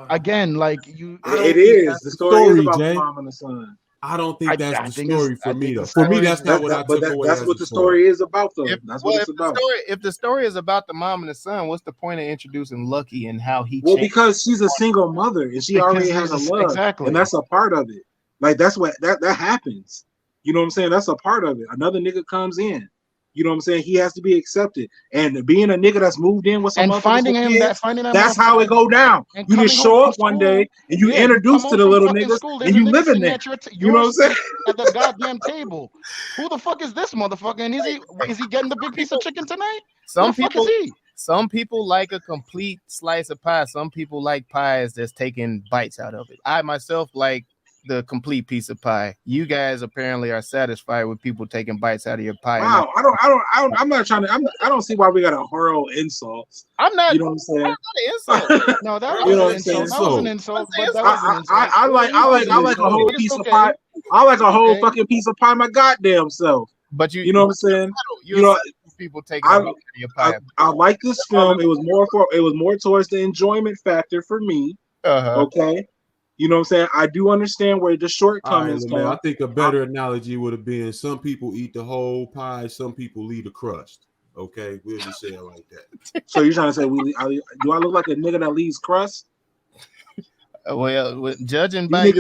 again, it is the story is about the mom and the son. I don't think that's the story for me, though. For me, that's not what I took away. That's what the story is about, though. That's what it's about. If the story is about the mom and the son, what's the point of introducing Lucky and how he? Well, because she's a single mother and she already has a love, and that's a part of it. That's what that happens. You know what I'm saying? That's a part of it. Another nigga comes in. You know what I'm saying? He has to be accepted. And being a nigga that's moved in with some and finding that that's how it go down. You just show up one day and you introduce to the little niggas and you live in there. You know what I'm saying? At the goddamn table. Who the fuck is this motherfucker? And is he getting the big piece of chicken tonight? Some people like a complete slice of pie. Some people like pies that's taking bites out of it. I myself like the complete piece of pie. You guys apparently are satisfied with people taking bites out of your pie. Wow, I'm not trying to. I don't see why we gotta hurl insults. I'm not. You know what I'm saying? Insult. No, that You was know an what I'm saying? insult. That was an insult. But that was an insult. I like a whole piece of pie. I like a whole fucking piece of pie my goddamn self. But you know what I'm saying? You know, people taking a bite out of your pie. I like this film. It was more towards the enjoyment factor for me. Okay. You know what I'm saying? I do understand where the shortcomings come. I think a better analogy would have been some people eat the whole pie, some people leave the crust. Okay, we'll just say it like that. So you're trying to say do I look like a nigga that leaves crust? Well, judging by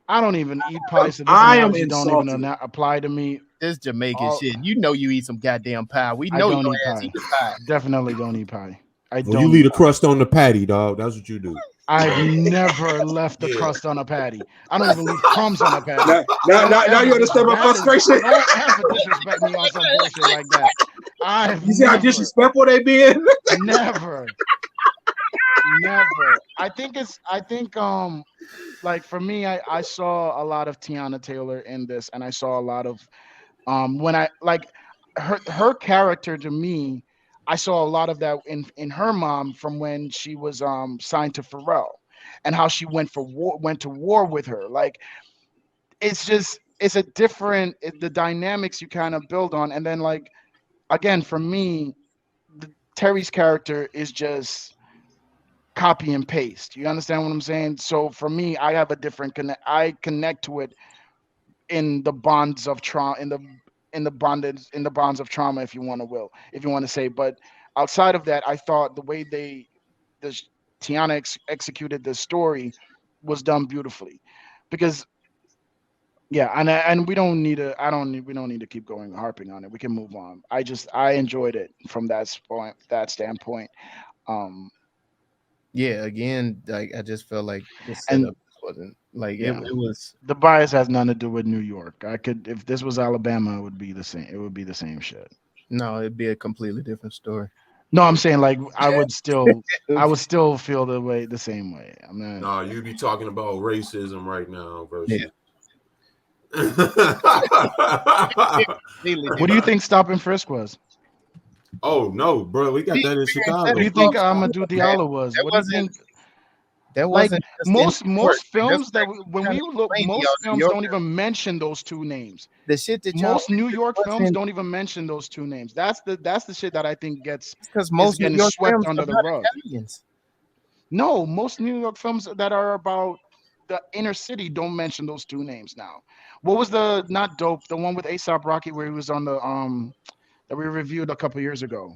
I don't even eat pie, so this I am analogy don't even apply to me. This Jamaican shit. You know you eat some goddamn pie. We know you don't eat pie. Definitely don't eat pie. You leave the crust on the patty, dog. That's what you do. I've never left the crust on a patty. I don't even leave crumbs on a patty. Now you understand my frustration. Don't ever disrespect me on some bullshit like that. You see how disrespectful they being? Never. I think like for me, I saw a lot of Teyana Taylor in this, and I saw a lot of when I like her character to me. I saw a lot of that in her mom from when she was signed to Pharrell, and how she went to war with her. Like it's a different the dynamics you kind of build on, and then like again for me, Terry's character is just copy and paste. You understand what I'm saying? So for me, I have a different connect. I connect to it in the bonds of trauma, in the bonds of trauma, if you want to say. But outside of that, I thought the way Teyana executed the story was done beautifully, because and we don't need to keep going harping on it. We can move on. I enjoyed it from that standpoint. Again, like I just felt like the setup wasn't like it was. The bias has nothing to do with New York. If this was Alabama, it would be the same. It would be the same shit. No, it'd be a completely different story. No, I'm saying like I would still feel the same way. I'm not. No, you be talking about racism right now, versus. What do you think Stop and Frisk was? Oh no, bro, we got that in Chicago. What do you think Amadou Diallo was? What do you think? That wasn't most films that when we look, most films don't even mention those two names. The shit that most New York films don't even mention those two names. That's the shit that I think gets because most getting New York swept films under the rug. Italians. No, most New York films that are about the inner city don't mention those two names now. What was the not dope? The one with A$AP Rocky where he was on the that we reviewed a couple years ago,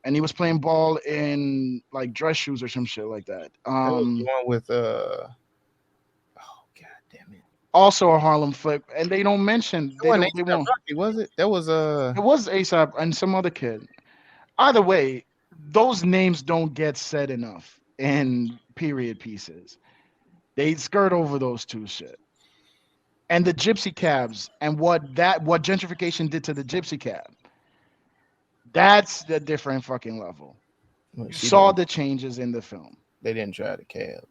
and he was playing ball in like dress shoes or some shit like that. That was the one with oh god damn it. Also a Harlem Flick, and they don't mention. They won't. Rocky, was it? That was It was A$AP and some other kid. Either way, those names don't get said enough in period pieces. They skirt over those two shit. And the gypsy cabs and what gentrification did to the gypsy cab. That's the different fucking level. Well, you saw the changes in the film. They didn't try the cab.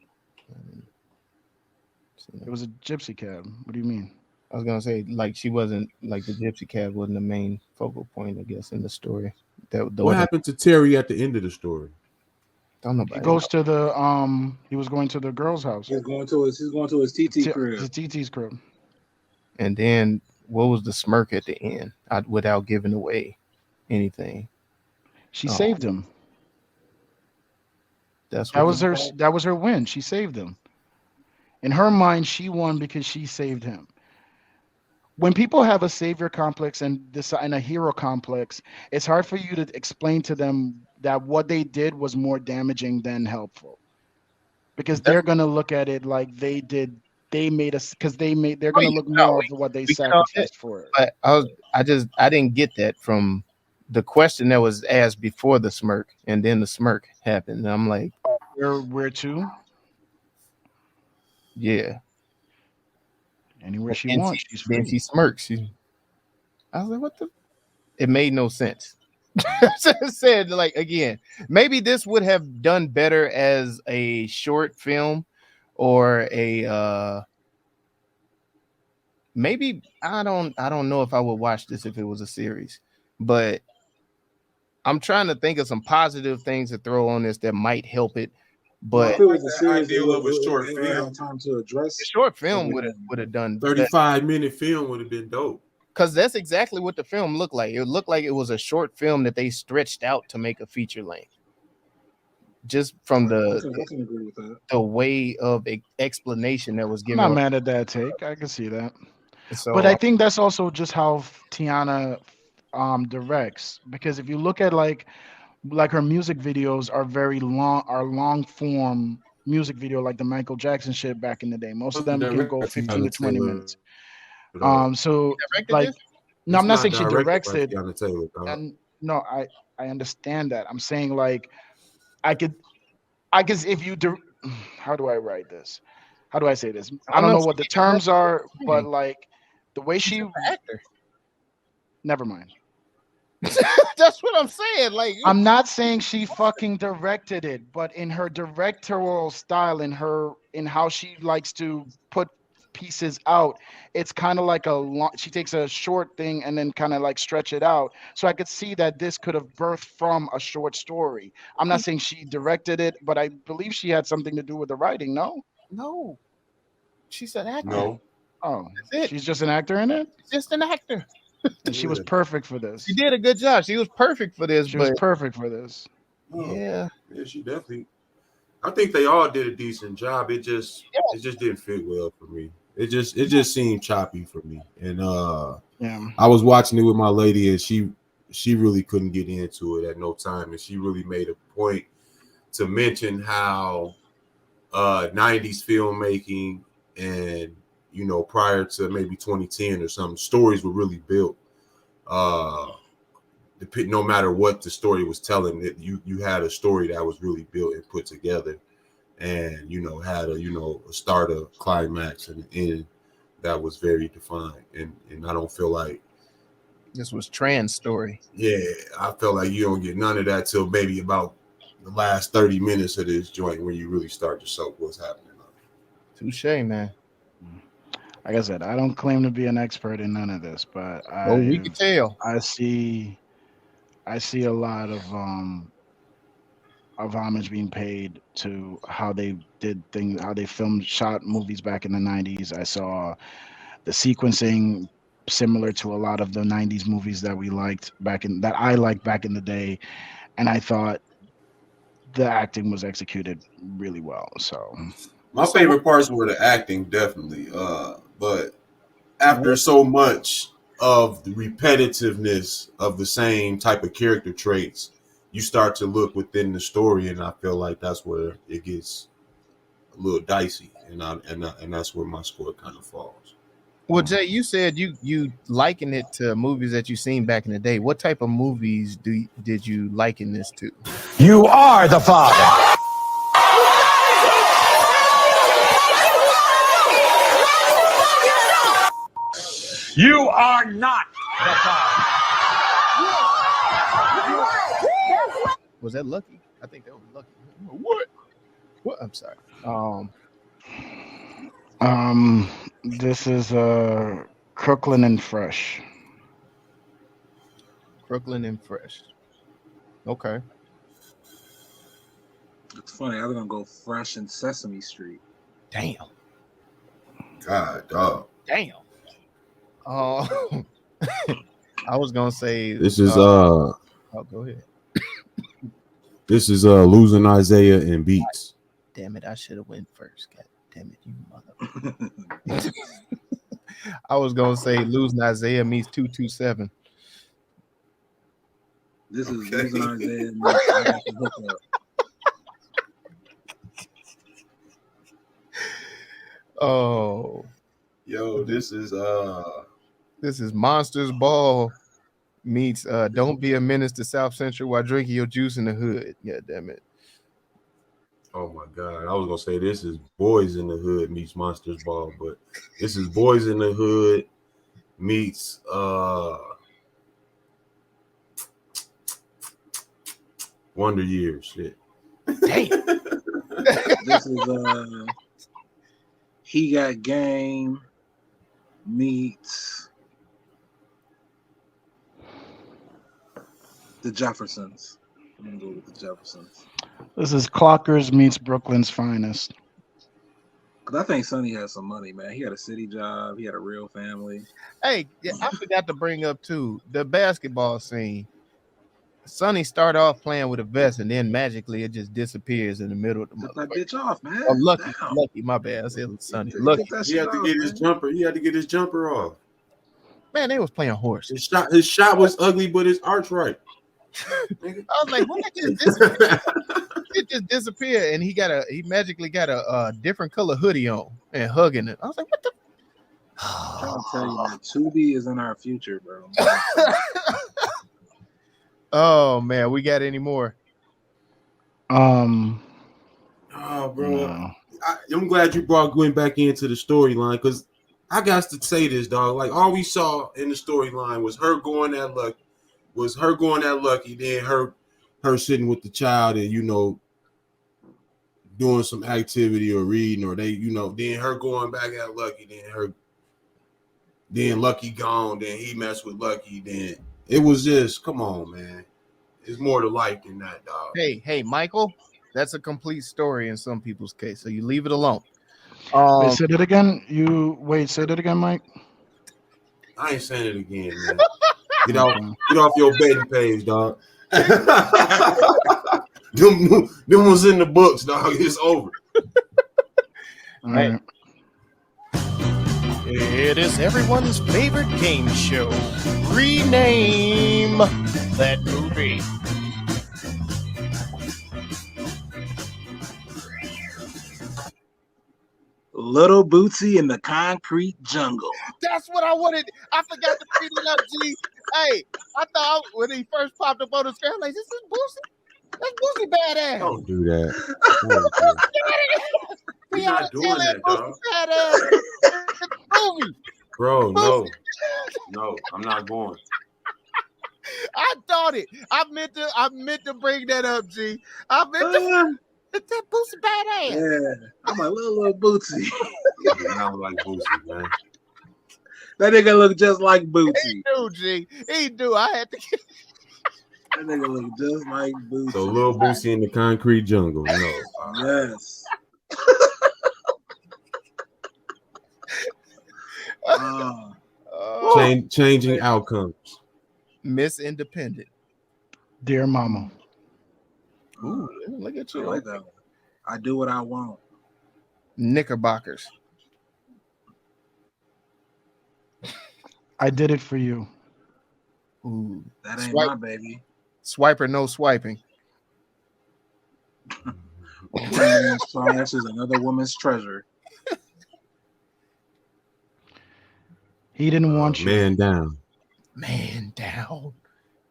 It was a gypsy cab. What do you mean? I was gonna say like she wasn't like the gypsy cab wasn't the main focal point, I guess, in the story. What happened to Terry at the end of the story? Don't know. He goes to the he was going to the girl's house. He's going to his TT crib. His TT's crib. And then what was the smirk at the end? Without giving away anything. She saved him. That was her win. She saved him. In her mind, she won because she saved him. When people have a savior complex and a hero complex, it's hard for you to explain to them that what they did was more damaging than helpful, because they're gonna look at it like they did. They made us because they're gonna look more of what they sacrificed for it. But I didn't get that from the question that was asked before the smirk, and then the smirk happened. And I'm like, where to? Yeah. Anywhere she wants. Then she smirks. I was like, what the? It made no sense. Said like again, maybe this would have done better as a short film or a maybe I don't know if I would watch this if it was a series, but I'm trying to think of some positive things to throw on this that might help it. Well, But if it was a the series, ideal of a short it would have film. time to the address. short film would have done 35-minute film would have been dope. because that's exactly what the film looked like. It looked like it was a short film that they stretched out to make a feature length. Just from I can agree with that. the way of explanation that was I'm given. not mad at that take. I can see that. So, But I think that's also just how Teyana directs. Because if you look at like her music videos are very long form music video, like the Michael Jackson shit back in the day. Most of them can go 15 to 20 minutes. So directed like, this? no, I'm not saying It's she not directed directs by it. Teyana Taylor, dog. And no, I understand that. I'm saying like I guess if you how do I write this? How do I say this? I don't know what the terms are, but like the way she actor. Never mind. That's what I'm saying. Like, I'm not saying she fucking directed it, but in her directorial style, in how she likes to put pieces out, it's kind of like she takes a short thing and then kind of like stretch it out. So I could see that this could have birthed from a short story. I'm not saying she directed it, but I believe she had something to do with the writing. No, she's an actor. No. Oh, That's it. she's just an actor in it. Just an actor. And she was perfect for this. She did a good job. She was perfect for this. She was perfect for this. Yeah, she definitely. I think they all did a decent job. It just didn't fit well for me. It just seemed choppy for me. And yeah, I was watching it with my lady, and she really couldn't get into it at no time, and she really made a point to mention how 90s filmmaking and prior to maybe 2010 or something, stories were really built. No matter what the story was telling, that you had a story that was really built and put together, and had a start, a climax, and an end that was very defined. And I don't feel like this was trans story. Yeah, I felt like you don't get none of that till maybe about the last 30 minutes of this joint when you really start to soak what's happening. Touche, man. Like I said, I don't claim to be an expert in none of this, but we can tell. I see a lot of homage being paid to how they did things, how they shot movies back in the 90s. I saw the sequencing similar to a lot of the 90s movies that I liked back in the day, and I thought the acting was executed really well. So my favorite parts were the acting, definitely. But after so much of the repetitiveness of the same type of character traits, you start to look within the story, and I feel like that's where it gets a little dicey, and that's where my score kind of falls. Well, Jay, you said you liken it to movies that you seen back in the day. What type of movies did you liken this to? You are the father. You are not the father. Was that Lucky? I think that was Lucky. What? I'm sorry. This is Crooklyn and Fresh. Crooklyn and Fresh. Okay. It's funny. I was gonna go Fresh and Sesame Street. Damn. God, dog. Damn. I was gonna say This is oh, go ahead. This is Losing Isaiah and Beats. Damn it! I should have went first. God damn it, you mother. I was gonna say Losing Isaiah meets 227. This is Losing Isaiah. I got the hook up. Oh, yo, this is Monsters Ball meets Don't Be a Menace to South Central while drinking your juice in the hood. Yeah, damn it. Oh my God, I was gonna say this is Boys in the Hood meets Monsters Ball, but this is Boys in the Hood meets Wonder Years. Shit. Damn. This is He Got Game meets the Jeffersons. I'm gonna go with the Jeffersons. This is Clockers meets Brooklyn's finest. Cause I think Sonny has some money, man. He had a city job. He had a real family. Hey, yeah, I forgot to bring up too the basketball scene. Sonny started off playing with a vest, and then magically it just disappears in the middle of the Took that motherfucker. bitch off, man. Oh, lucky, Damn. lucky. My bad. I said Sonny. Get Lucky, that He shit had to off, get his man. jumper. He had to get his jumper off. man. They was playing horse. His shot was ugly, but his arch right. I was like, what? It just disappeared, and he magically got a different color hoodie on and hugging it. I was like, what the? I'm trying to tell you, man, Tubi is in our future, bro. Oh man, we got any more? Oh, bro. No. I'm glad you brought Gwen back into the storyline because I got to say this, dog. Like all we saw in the storyline was her going at Lucky, then her sitting with the child and doing some activity or reading, or then her going back at Lucky, then Lucky gone, then he messed with Lucky, then it was just come on, man. It's more to life than that, dog. Hey, Michael, that's a complete story in some people's case, so you leave it alone. Wait, say that again. Say that again, Mike. I ain't saying it again, man. Get off your betting page, dog. them was in the books, dog. It's over. All right. It is everyone's favorite game show. Rename that movie. Little Bootsy in the Concrete Jungle. That's what I wanted. I forgot to read it up, G. Hey, I thought when he first popped up on the screen, I'm like, this is Bootsy? That's Bootsy badass. Don't do that. We're not doing that, dog. Badass. Movie. Bro, no, I'm not going. I thought it. I meant to bring that up, G. I meant to. That Bootsy badass. Yeah, I'm a little Bootsy. I don't like Bootsy, man. That nigga look just like Bootsy. He do, G. He do. I had to get. That nigga look just like Bootsy. So Lil Bootsy in the Concrete Jungle. No. Yes. Changing outcomes. Miss Independent. Dear Mama. Ooh, look at I you. like that one. I do what I want. Knickerbockers. I did it for you. Ooh. That ain't my baby. Swiper, no swiping. One man's trash is another woman's treasure. He didn't want you. Man down. Man down.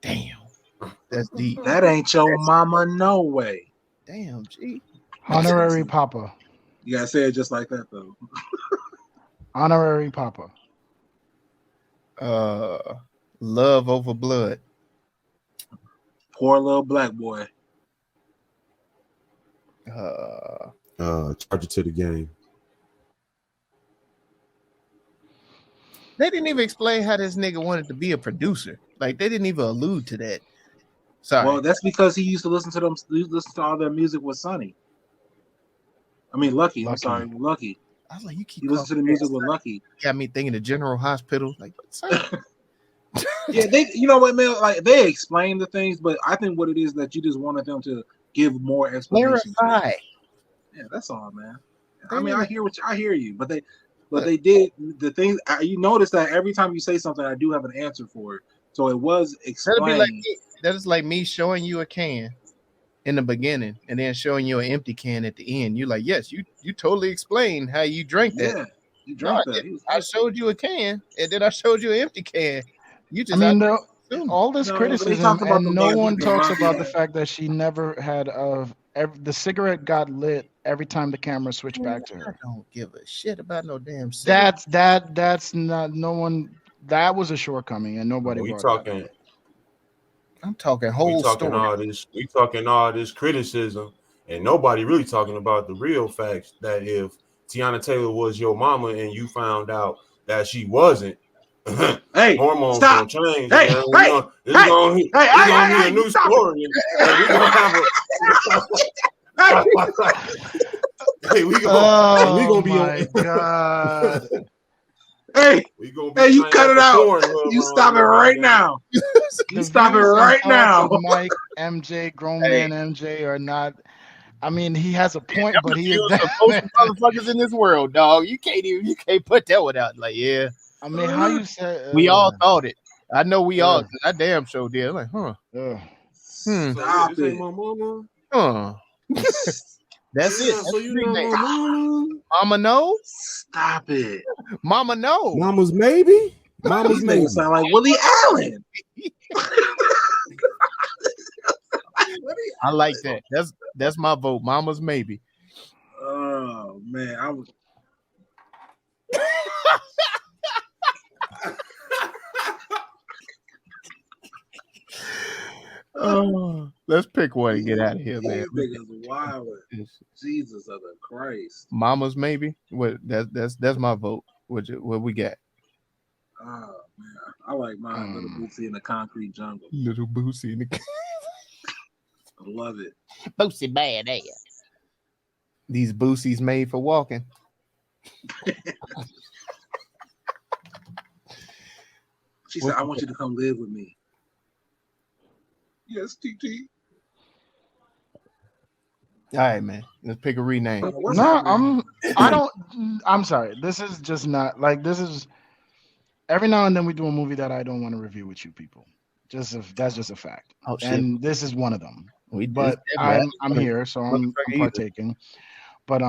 Damn. That's deep. That ain't your mama, no way. Damn, G. Honorary Papa. You gotta say it just like that, though. Honorary Papa. Love over blood. Poor little black boy. Charge it to the game. They didn't even explain how this nigga wanted to be a producer. Like they didn't even allude to that. Sorry. Well, that's because he used to listen to all their music with Sonny. I mean, Lucky. I'm sorry, Lucky. I was like, you keep You listen to the music with Lucky. Got me thinking of General Hospital. Like, Yeah, you know what, man? Like they explain the things, but I think what it is that you just wanted them to give more explanation. clarify. Yeah, that's all, man. I mean, I hear you, but they did the things. You notice that every time you say something, I do have an answer for it. So it was explained. That is like me showing you a can in the beginning and then showing you an empty can at the end. You're like, yes, you totally explained how you drank that. Yeah, you drank that. I showed you a can and then I showed you an empty can. You just all this criticism, and no one talks about the fact that she never had the cigarette got lit every time the camera switched back to her. I don't give a shit about no damn cigarette. That's not no one. That was a shortcoming, and nobody. I'm talking whole story. We talking all this criticism, and nobody really talking about the real facts. That if Teyana Taylor was your mama and you found out that she wasn't. Hey, hormones stop. gonna change. Hey, Man. hey, We're gonna be a new stop story. And we gonna have a. Hey, we gonna be my on. God. Hey, we gonna be you cut it out. You stop it right now. You stop it right now. Mike, MJ, grown man MJ are not. I mean, he has a point, but he is the most motherfuckers in this world, dog. You can't put that one out. Like, yeah. I mean, how you said we all thought it. I know we all. I damn sure did. I'm like, huh. Stop it. My mama. Huh. That's it. So you know my mama. Mama no. Stop it. Mama no. Mama's maybe. Mama's maybe. Sound like Willie Allen. I like that. That's my vote. Mama's maybe. Oh man, I was. Let's pick one and get out of here, man. Niggas wild. Jesus of the Christ. Mama's maybe. What? That's my vote. What we got? Oh man, I like mine. Little Bootsy in the concrete jungle. Little Bootsy in the. I love it. Bootsy bad ass. These Boosies made for walking. She said, "I want you to come live with me." Yes, TT. All right, man. Let's pick a rename. I'm sorry. This is just not like this is. Every now and then we do a movie that I don't want to review with you people. That's just a fact. Oh, shit. And this is one of them. But I'm here, so I'm partaking. But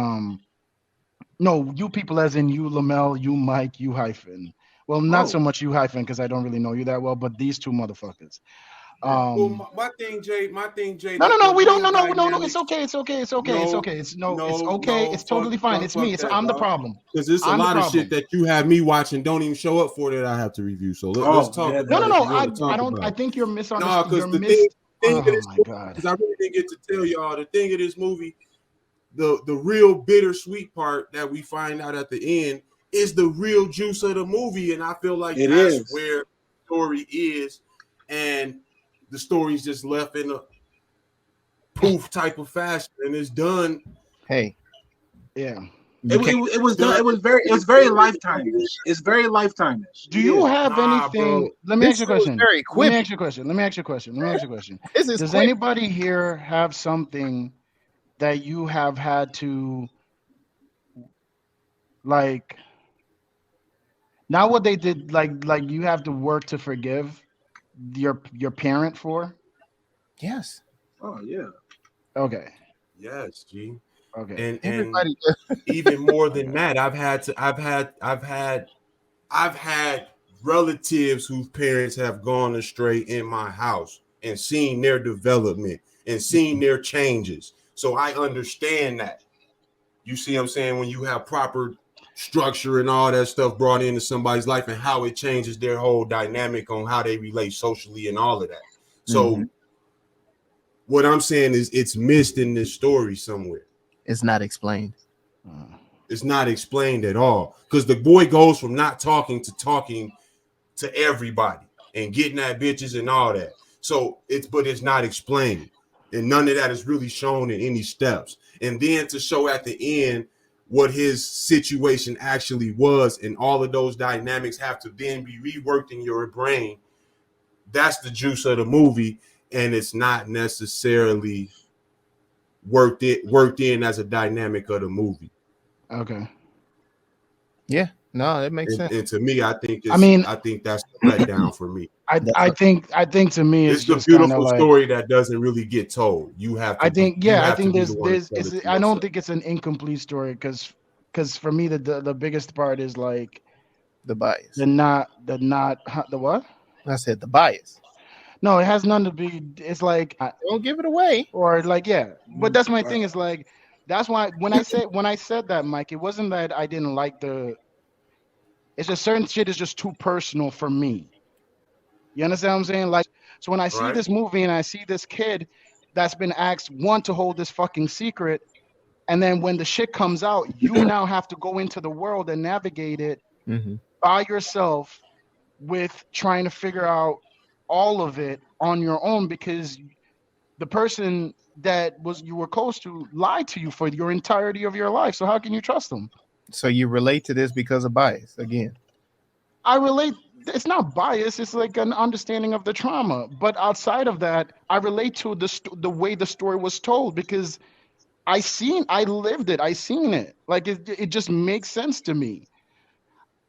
no, you people as in you Lamel, you Mike, you Hyphen. Well, not so much you Hyphen because I don't really know you that well, but these two motherfuckers. Well, my thing, Jay. No. We don't. No. It's okay. It's okay. It's totally fine. It's me. I'm the problem. Because there's a lot of shit that you have me watching don't even show up for that I have to review. So let's talk. No. I don't. I think you're misunderstanding. No, because because I really didn't get to tell y'all the thing of this movie. The real bittersweet part that we find out at the end is the real juice of the movie, and I feel like that's where the story is, and the story's just left in a poof type of fashion, and it's done. Hey, yeah, it was done. It was very Lifetime-ish. It's very Lifetime-ish. Do you have anything? Let me ask you a question. Let me ask you a question. Does anybody here have something that you have had to like? Not what they did, like you have to work to forgive your parent for? Yes. Oh yeah. Okay. Yes, G. Okay. And even more than that, I've had relatives whose parents have gone astray in my house and seen their development and seen their changes. So I understand that. You see what I'm saying? When you have proper structure and all that stuff brought into somebody's life and how it changes their whole dynamic on how they relate socially and all of that. So what I'm saying is it's missed in this story somewhere. It's not explained. It's not explained at all because the boy goes from not talking to everybody and getting at bitches and all that. So it's not explained, and none of that is really shown in any steps. And then to show at the end what his situation actually was, and all of those dynamics have to then be reworked in your brain. That's the juice of the movie, and it's not necessarily worked in as a dynamic of the movie. Okay. Yeah. No, that makes sense. And to me, I think that's the letdown for me. I think to me it's the beautiful story that doesn't really get told. You have to. I think there's I don't think it's an incomplete story because for me the biggest part is like the bias. The what? I said the bias. No, it has nothing to be. It's like don't give it away. Or like but that's my thing. Is like that's why when I said that, Mike, it wasn't that I didn't like the. It's just certain shit is just too personal for me. You understand what I'm saying? Like, so when I see this movie and I see this kid that's been asked to hold this fucking secret, and then when the shit comes out, you now have to go into the world and navigate it by yourself with trying to figure out all of it on your own because the person that was you were close to lied to you for your entirety of your life. So how can you trust them? So you relate to this because of bias again. I relate. It's not bias. It's like an understanding of the trauma. But outside of that, I relate to the way the story was told because I lived it. I seen it. Like it just makes sense to me.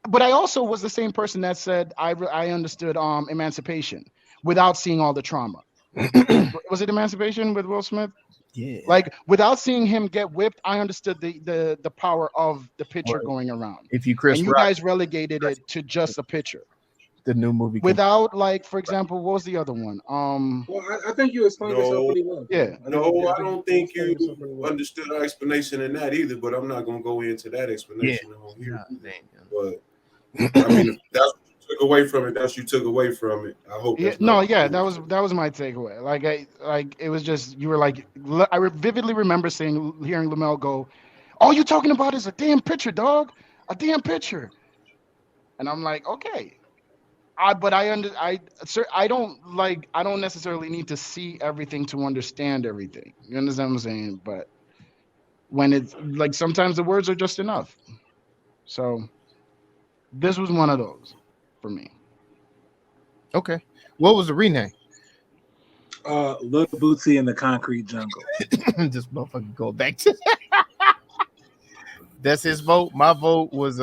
But I also was the same person that said I understood Emancipation without seeing all the trauma. Was it Emancipation with Will Smith? Yeah. Like without seeing him get whipped, I understood the power of the picture Right. going around. If you Chris And you Rock, guys relegated it to just a picture. the new movie Without, like, for example, what was the other one? Well, I think you explained yourself pretty well. Yeah. No, I don't think explained you yourself pretty well. understood our explanation in that either, but I'm not going to go into that explanation on here. But I mean, if that's what you took away from it, that's what you took away from it. I hope that's not that was my takeaway. Like it was just you were like vividly remember hearing Lamel go, "All you talking about is a damn picture, dog, a damn picture," and I'm like, okay. I don't necessarily need to see everything to understand everything. You understand what I'm saying? But when it's like sometimes the words are just enough. So this was one of those for me. Okay. What was the rename? Lil Bootsy in the Concrete Jungle. This motherfucker go back to that's his vote. My vote was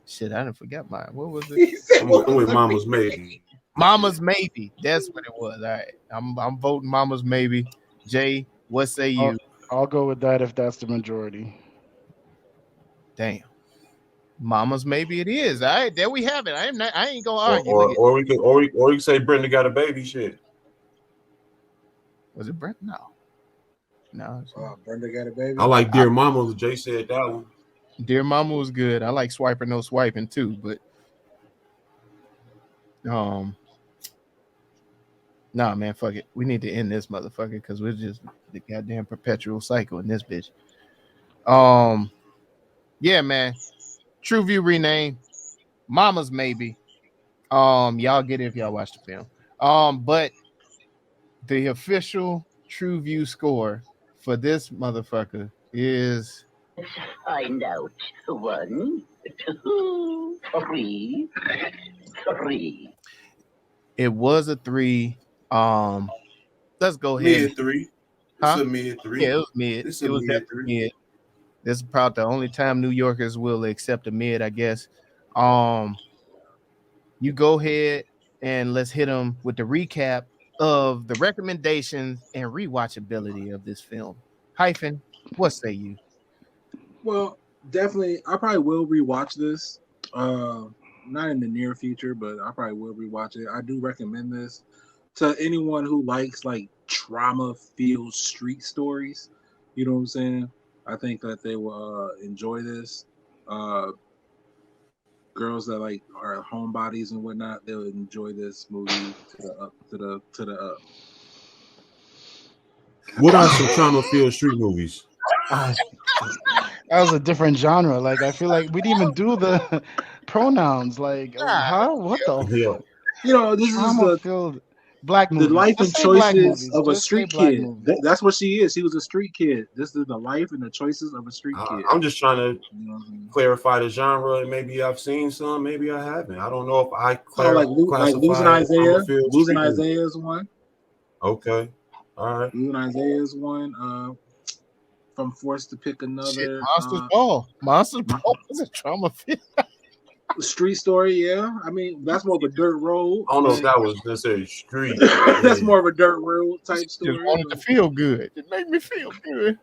shit, I didn't forget mine. What was it? I'm with Mama's Maybe. Mama's Maybe. That's what it was. All right. I'm voting Mama's Maybe. Jay, what say you? I'll go with that if that's the majority. Damn. Mama's Maybe it is. All right, there we have it. I ain't gonna argue. Or we could say Brenda got a baby. Shit. Was it Brent? No. Brenda got a baby. I like Dear Mama. Jay said that one. Dear Mama was good. I like Swiper No Swiping too, but nah, man, fuck it. We need to end this motherfucker because we're just the goddamn perpetual cycle in this bitch. Yeah, man. TruVue rename. Mama's Maybe. Y'all get it if y'all watch the film. But the official TruVue score for this motherfucker is. Find out. 1, 2, 3. It was a 3. Let's go ahead. Mid 3. It's a mid 3. Yeah, it was mid. It's It was mid definitely 3. mid. This is probably the only time New Yorkers will accept a mid, I guess. You go ahead and let's hit them with the recap of the recommendations and rewatchability of this film. Hyphen, what say you? Well, definitely, I probably will rewatch this. Not in the near future, but I probably will rewatch it. I do recommend this to anyone who likes like trauma-filled street stories. You know what I'm saying? I think that they will enjoy this. Girls that like are homebodies and whatnot, they'll enjoy this movie to the up. What are some trauma-filled street movies? That was a different genre. Like I feel like we didn't even do the pronouns. Like how? What the? Yeah. You know, this is Trauma-filled black movies. the life and Just say black choices movies. of a Just say street black kid. movies. That's what she is. She was a street kid. This is the life and the choices of a street kid. I'm just trying to You know what I mean? clarify the genre, and maybe I've seen some, maybe I haven't. I don't know if I So like losing Isaiah. trauma-filled Losing street movie. Isaiah is one. Okay, all right. Losing Isaiah is one. If I'm forced to pick another, Shit, Monsters Ball. Monsters Ball was a trauma film. Street Story. Yeah, I mean that's more of a dirt road. I don't know if that was necessarily street. That's more of a dirt road type Just story. wanted to feel good. It made me feel good.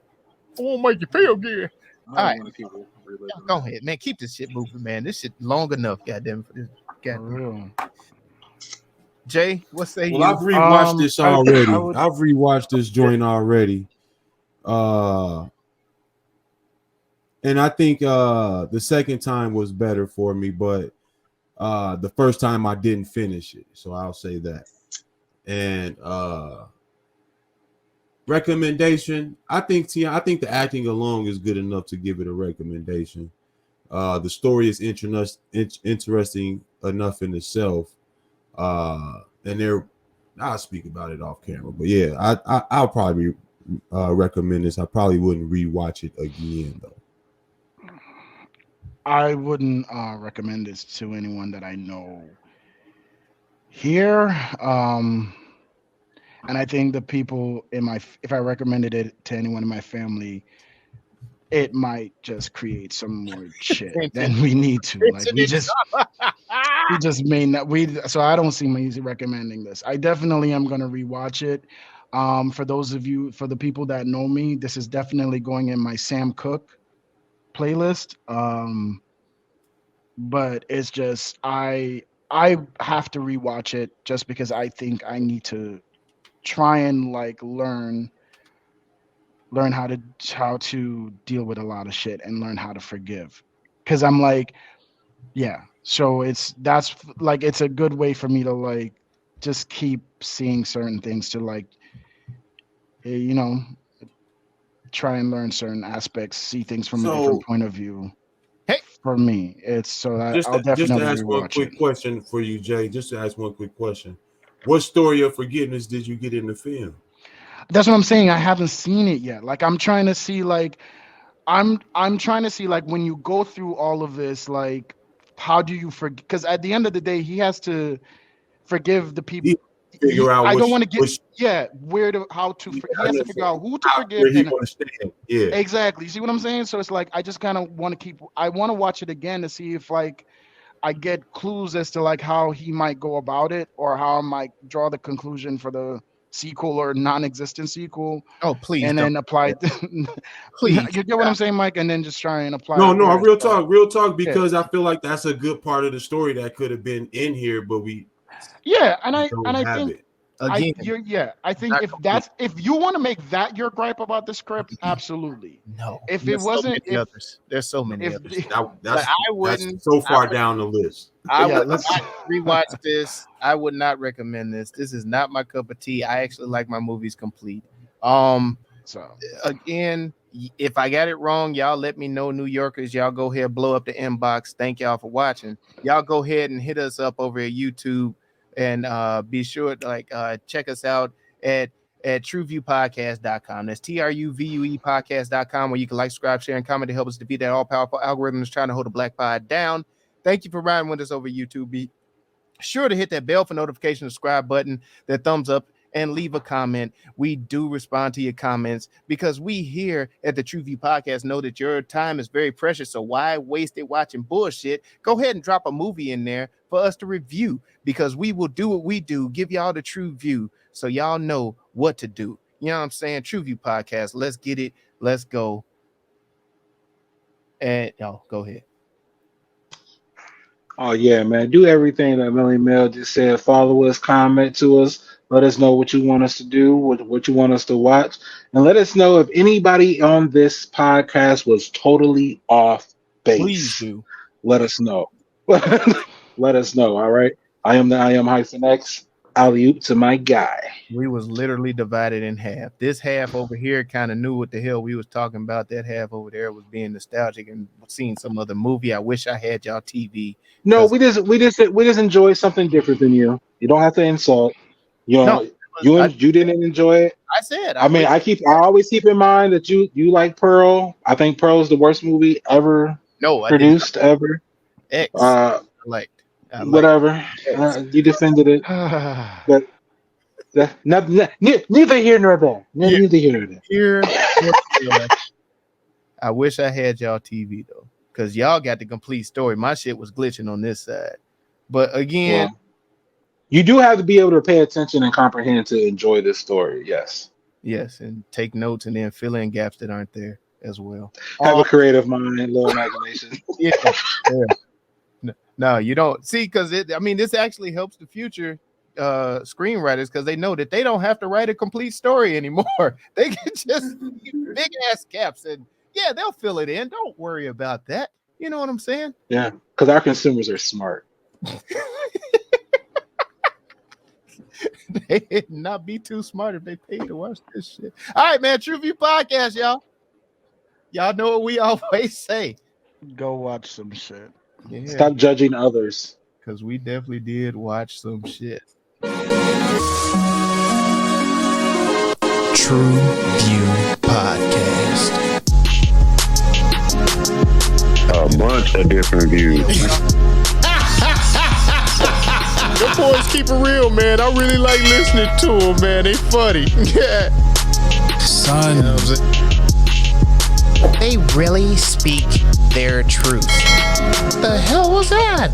I want to make you feel good. I don't All right. want to keep reliving Go that. ahead, man. Keep this shit moving, man. This shit long enough, goddamn. For this, For goddamn. real. Jay, what say Well, you? I've rewatched this I already. would- I've rewatched this joint already. And I think the second time was better for me, but the first time I didn't finish it. So I'll say that. And recommendation, I think the acting alone is good enough to give it a recommendation. The story is interesting enough in itself. And I'll speak about it off camera. But yeah, I'll probably recommend this. I probably wouldn't rewatch it again though. I wouldn't recommend this to anyone that I know here. And I think the people if I recommended it to anyone in my family, it might just create some more shit than we need to. Like we just may not. So I don't see me recommending this. I definitely am gonna rewatch it. For the people that know me, this is definitely going in my Sam Cooke playlist. But it's just I have to rewatch it just because I think I need to try and like learn how to deal with a lot of shit and learn how to forgive. Cause I'm like, yeah. So it's a good way for me to like just keep seeing certain things to like, try and learn certain aspects, see things from a different point of view. Hey, for me, it's so that I'll definitely just to ask one quick question for you, Jay. Just to ask one quick question: what story of forgiveness did you get in the film? That's what I'm saying. I haven't seen it yet. Like I'm trying to see, like I'm trying to see, like when you go through all of this, like how do you forgive? Because at the end of the day, he has to forgive the people. Figure out. I don't want to get he has to figure out who to forgive. Yeah, exactly. See what I'm saying? So it's like I just kind of want to watch it again to see if like I get clues as to like how he might go about it or how I might draw the conclusion for the sequel or non-existent sequel. Oh, please! And then apply. Please, you get what I'm saying, Mike? And then just try and apply. No, real talk. Because I feel like that's a good part of the story that could have been in here, but we. Yeah, and I think again, I think if you want to make that your gripe about the script, absolutely. No, if it wasn't, there's so many others. That's so far down the list. I would not rewatch this. I would not recommend this. This is not my cup of tea. I actually like my movies complete. So again, if I got it wrong, y'all let me know. New Yorkers, y'all go ahead, blow up the inbox. Thank y'all for watching. Y'all go ahead and hit us up over at YouTube. And be sure to check us out at TruVuePodcast.com. That's TruVue Podcast.com, where you can like, subscribe, share, and comment to help us defeat that all-powerful algorithm that's trying to hold the black pod down. Thank you for riding with us over YouTube. Be sure to hit that bell for notification, subscribe button, that thumbs up, and leave a comment. We do respond to your comments because we here at the TruVue Podcast know that your time is very precious. So why waste it watching bullshit? Go ahead and drop a movie in there for us to review because we will do what we do, give y'all the true view so y'all know what to do. You know what I'm saying? TruVue Podcast. Let's get it. Let's go. And y'all go ahead. Oh yeah, man. Do everything that Melly Mel just said. Follow us, comment to us. Let us know what you want us to do, what you want us to watch. And let us know if anybody on this podcast was totally off base. Please do. Let us know. Let us know, all right? I am -X. Alley-oop to my guy. We was literally divided in half. This half over here kind of knew what the hell we was talking about. That half over there was being nostalgic and seeing some other movie. I wish I had y'all TV. No, we just enjoy something different than you. You don't have to insult. You didn't enjoy it. I said. I always keep in mind that you like Pearl. I think Pearl is the worst movie ever produced ever. X. Whatever. You defended it, but neither here nor there. Neither here nor there. I wish I had y'all TV though, because y'all got the complete story. My shit was glitching on this side, but again. Well, you do have to be able to pay attention and comprehend to enjoy this story. Yes, and take notes and then fill in gaps that aren't there as well. Have a creative mind, little imagination. Yeah. No, you don't see because this actually helps the future screenwriters because they know that they don't have to write a complete story anymore. They can just big ass gaps and they'll fill it in. Don't worry about that. You know what I'm saying? Yeah, because our consumers are smart. They'd not be too smart if they paid to watch this shit. All right, man. TruVue Podcast, y'all. Y'all know what we always say. Go watch some shit. Yeah, Stop judging others. because we definitely did watch some shit. TruVue Podcast. A bunch of different views. The boys keep it real, man. I really like listening to them, man. They funny. Yeah. Son. You know what I'm saying? They really speak their truth. The hell was that?